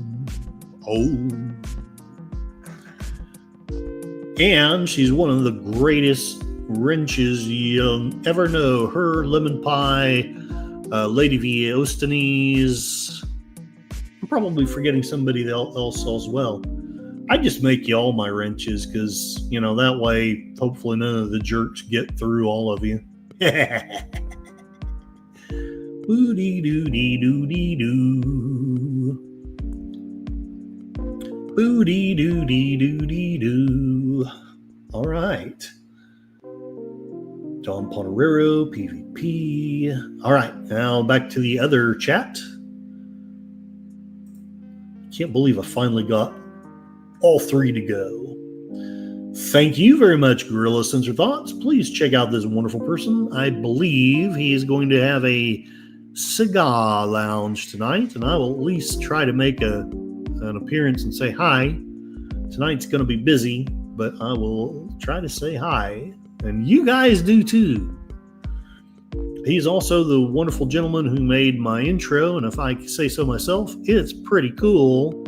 And she's one of the greatest wrenches you'll ever know. Her, Lemon Pie, Lady V. Ostanese. I'm probably forgetting somebody else as well. I just make you all my wrenches because, that way, hopefully none of the jerks get through all of you. Boo-dee-doo-dee-doo-dee-doo. Boo-dee-doo-dee-doo-dee-doo. All right. Don Ponerero, PvP. All right, now back to the other chat. Can't believe I finally got all 3 to go. Thank you very much, Gorilla Sensor Thoughts. Please check out this wonderful person. I believe he is going to have a cigar lounge tonight, and I will at least try to make an appearance and say hi. Tonight's going to be busy, but I will try to say hi. And you guys do too. He's also the wonderful gentleman who made my intro, and if I say so myself, it's pretty cool.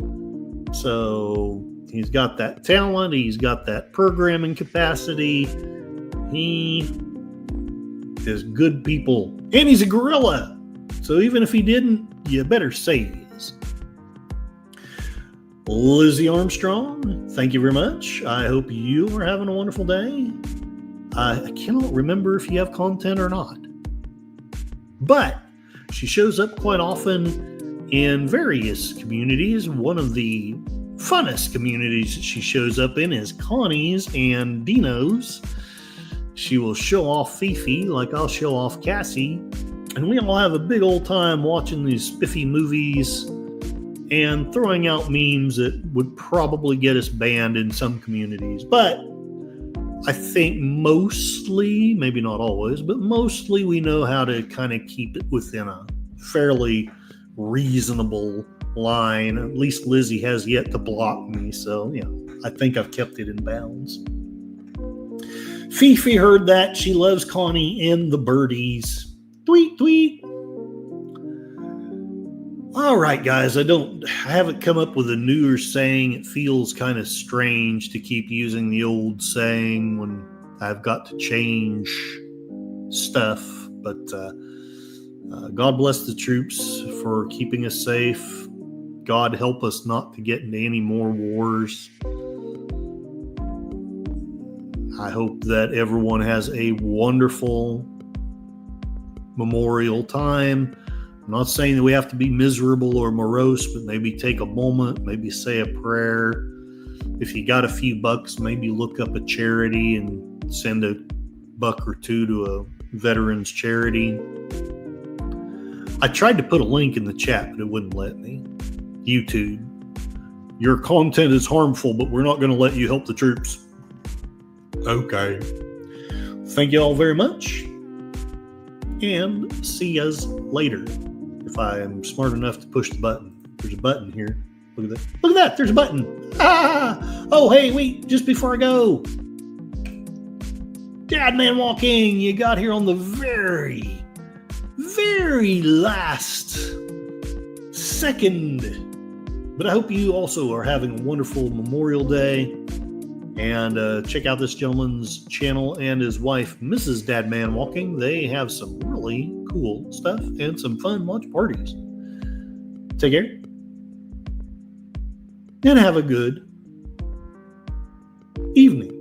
So he's got that talent, he's got that programming capacity. He is good people. And he's a gorilla. So even if he didn't, you better say he is. Lizzie Armstrong, thank you very much. I hope you are having a wonderful day. I cannot remember if you have content or not. But she shows up quite often in various communities. One of the funnest communities that she shows up in is Connie's and Dino's. She will show off Fifi like I'll show off Cassie. And we all have a big old time watching these spiffy movies and throwing out memes that would probably get us banned in some communities. But I think mostly, maybe not always, but mostly we know how to kind of keep it within a fairly reasonable line. At least Lizzie has yet to block me, so I think I've kept it in bounds. Fifi heard that. She loves Connie and the birdies. Tweet, tweet. All right, guys, I haven't come up with a newer saying. It feels kind of strange to keep using the old saying when I've got to change stuff. But God bless the troops for keeping us safe. God help us not to get into any more wars. I hope that everyone has a wonderful Memorial time. I'm not saying that we have to be miserable or morose, but maybe take a moment, maybe say a prayer. If you got a few bucks, maybe look up a charity and send a buck or two to a veterans charity. I tried to put a link in the chat, but it wouldn't let me. YouTube, your content is harmful, but we're not going to let you help the troops. Okay. Thank you all very much, and see us later. If I am smart enough to push the button. There's a button here. Look at that. Look at that. There's a button. Ah! Oh, hey, wait. Just before I go. Dad Man Walking. You got here on the very, very last second. But I hope you also are having a wonderful Memorial Day. And check out this gentleman's channel and his wife, Mrs. Dad Man Walking. They have some really cool stuff and some fun watch parties. Take care. And have a good evening.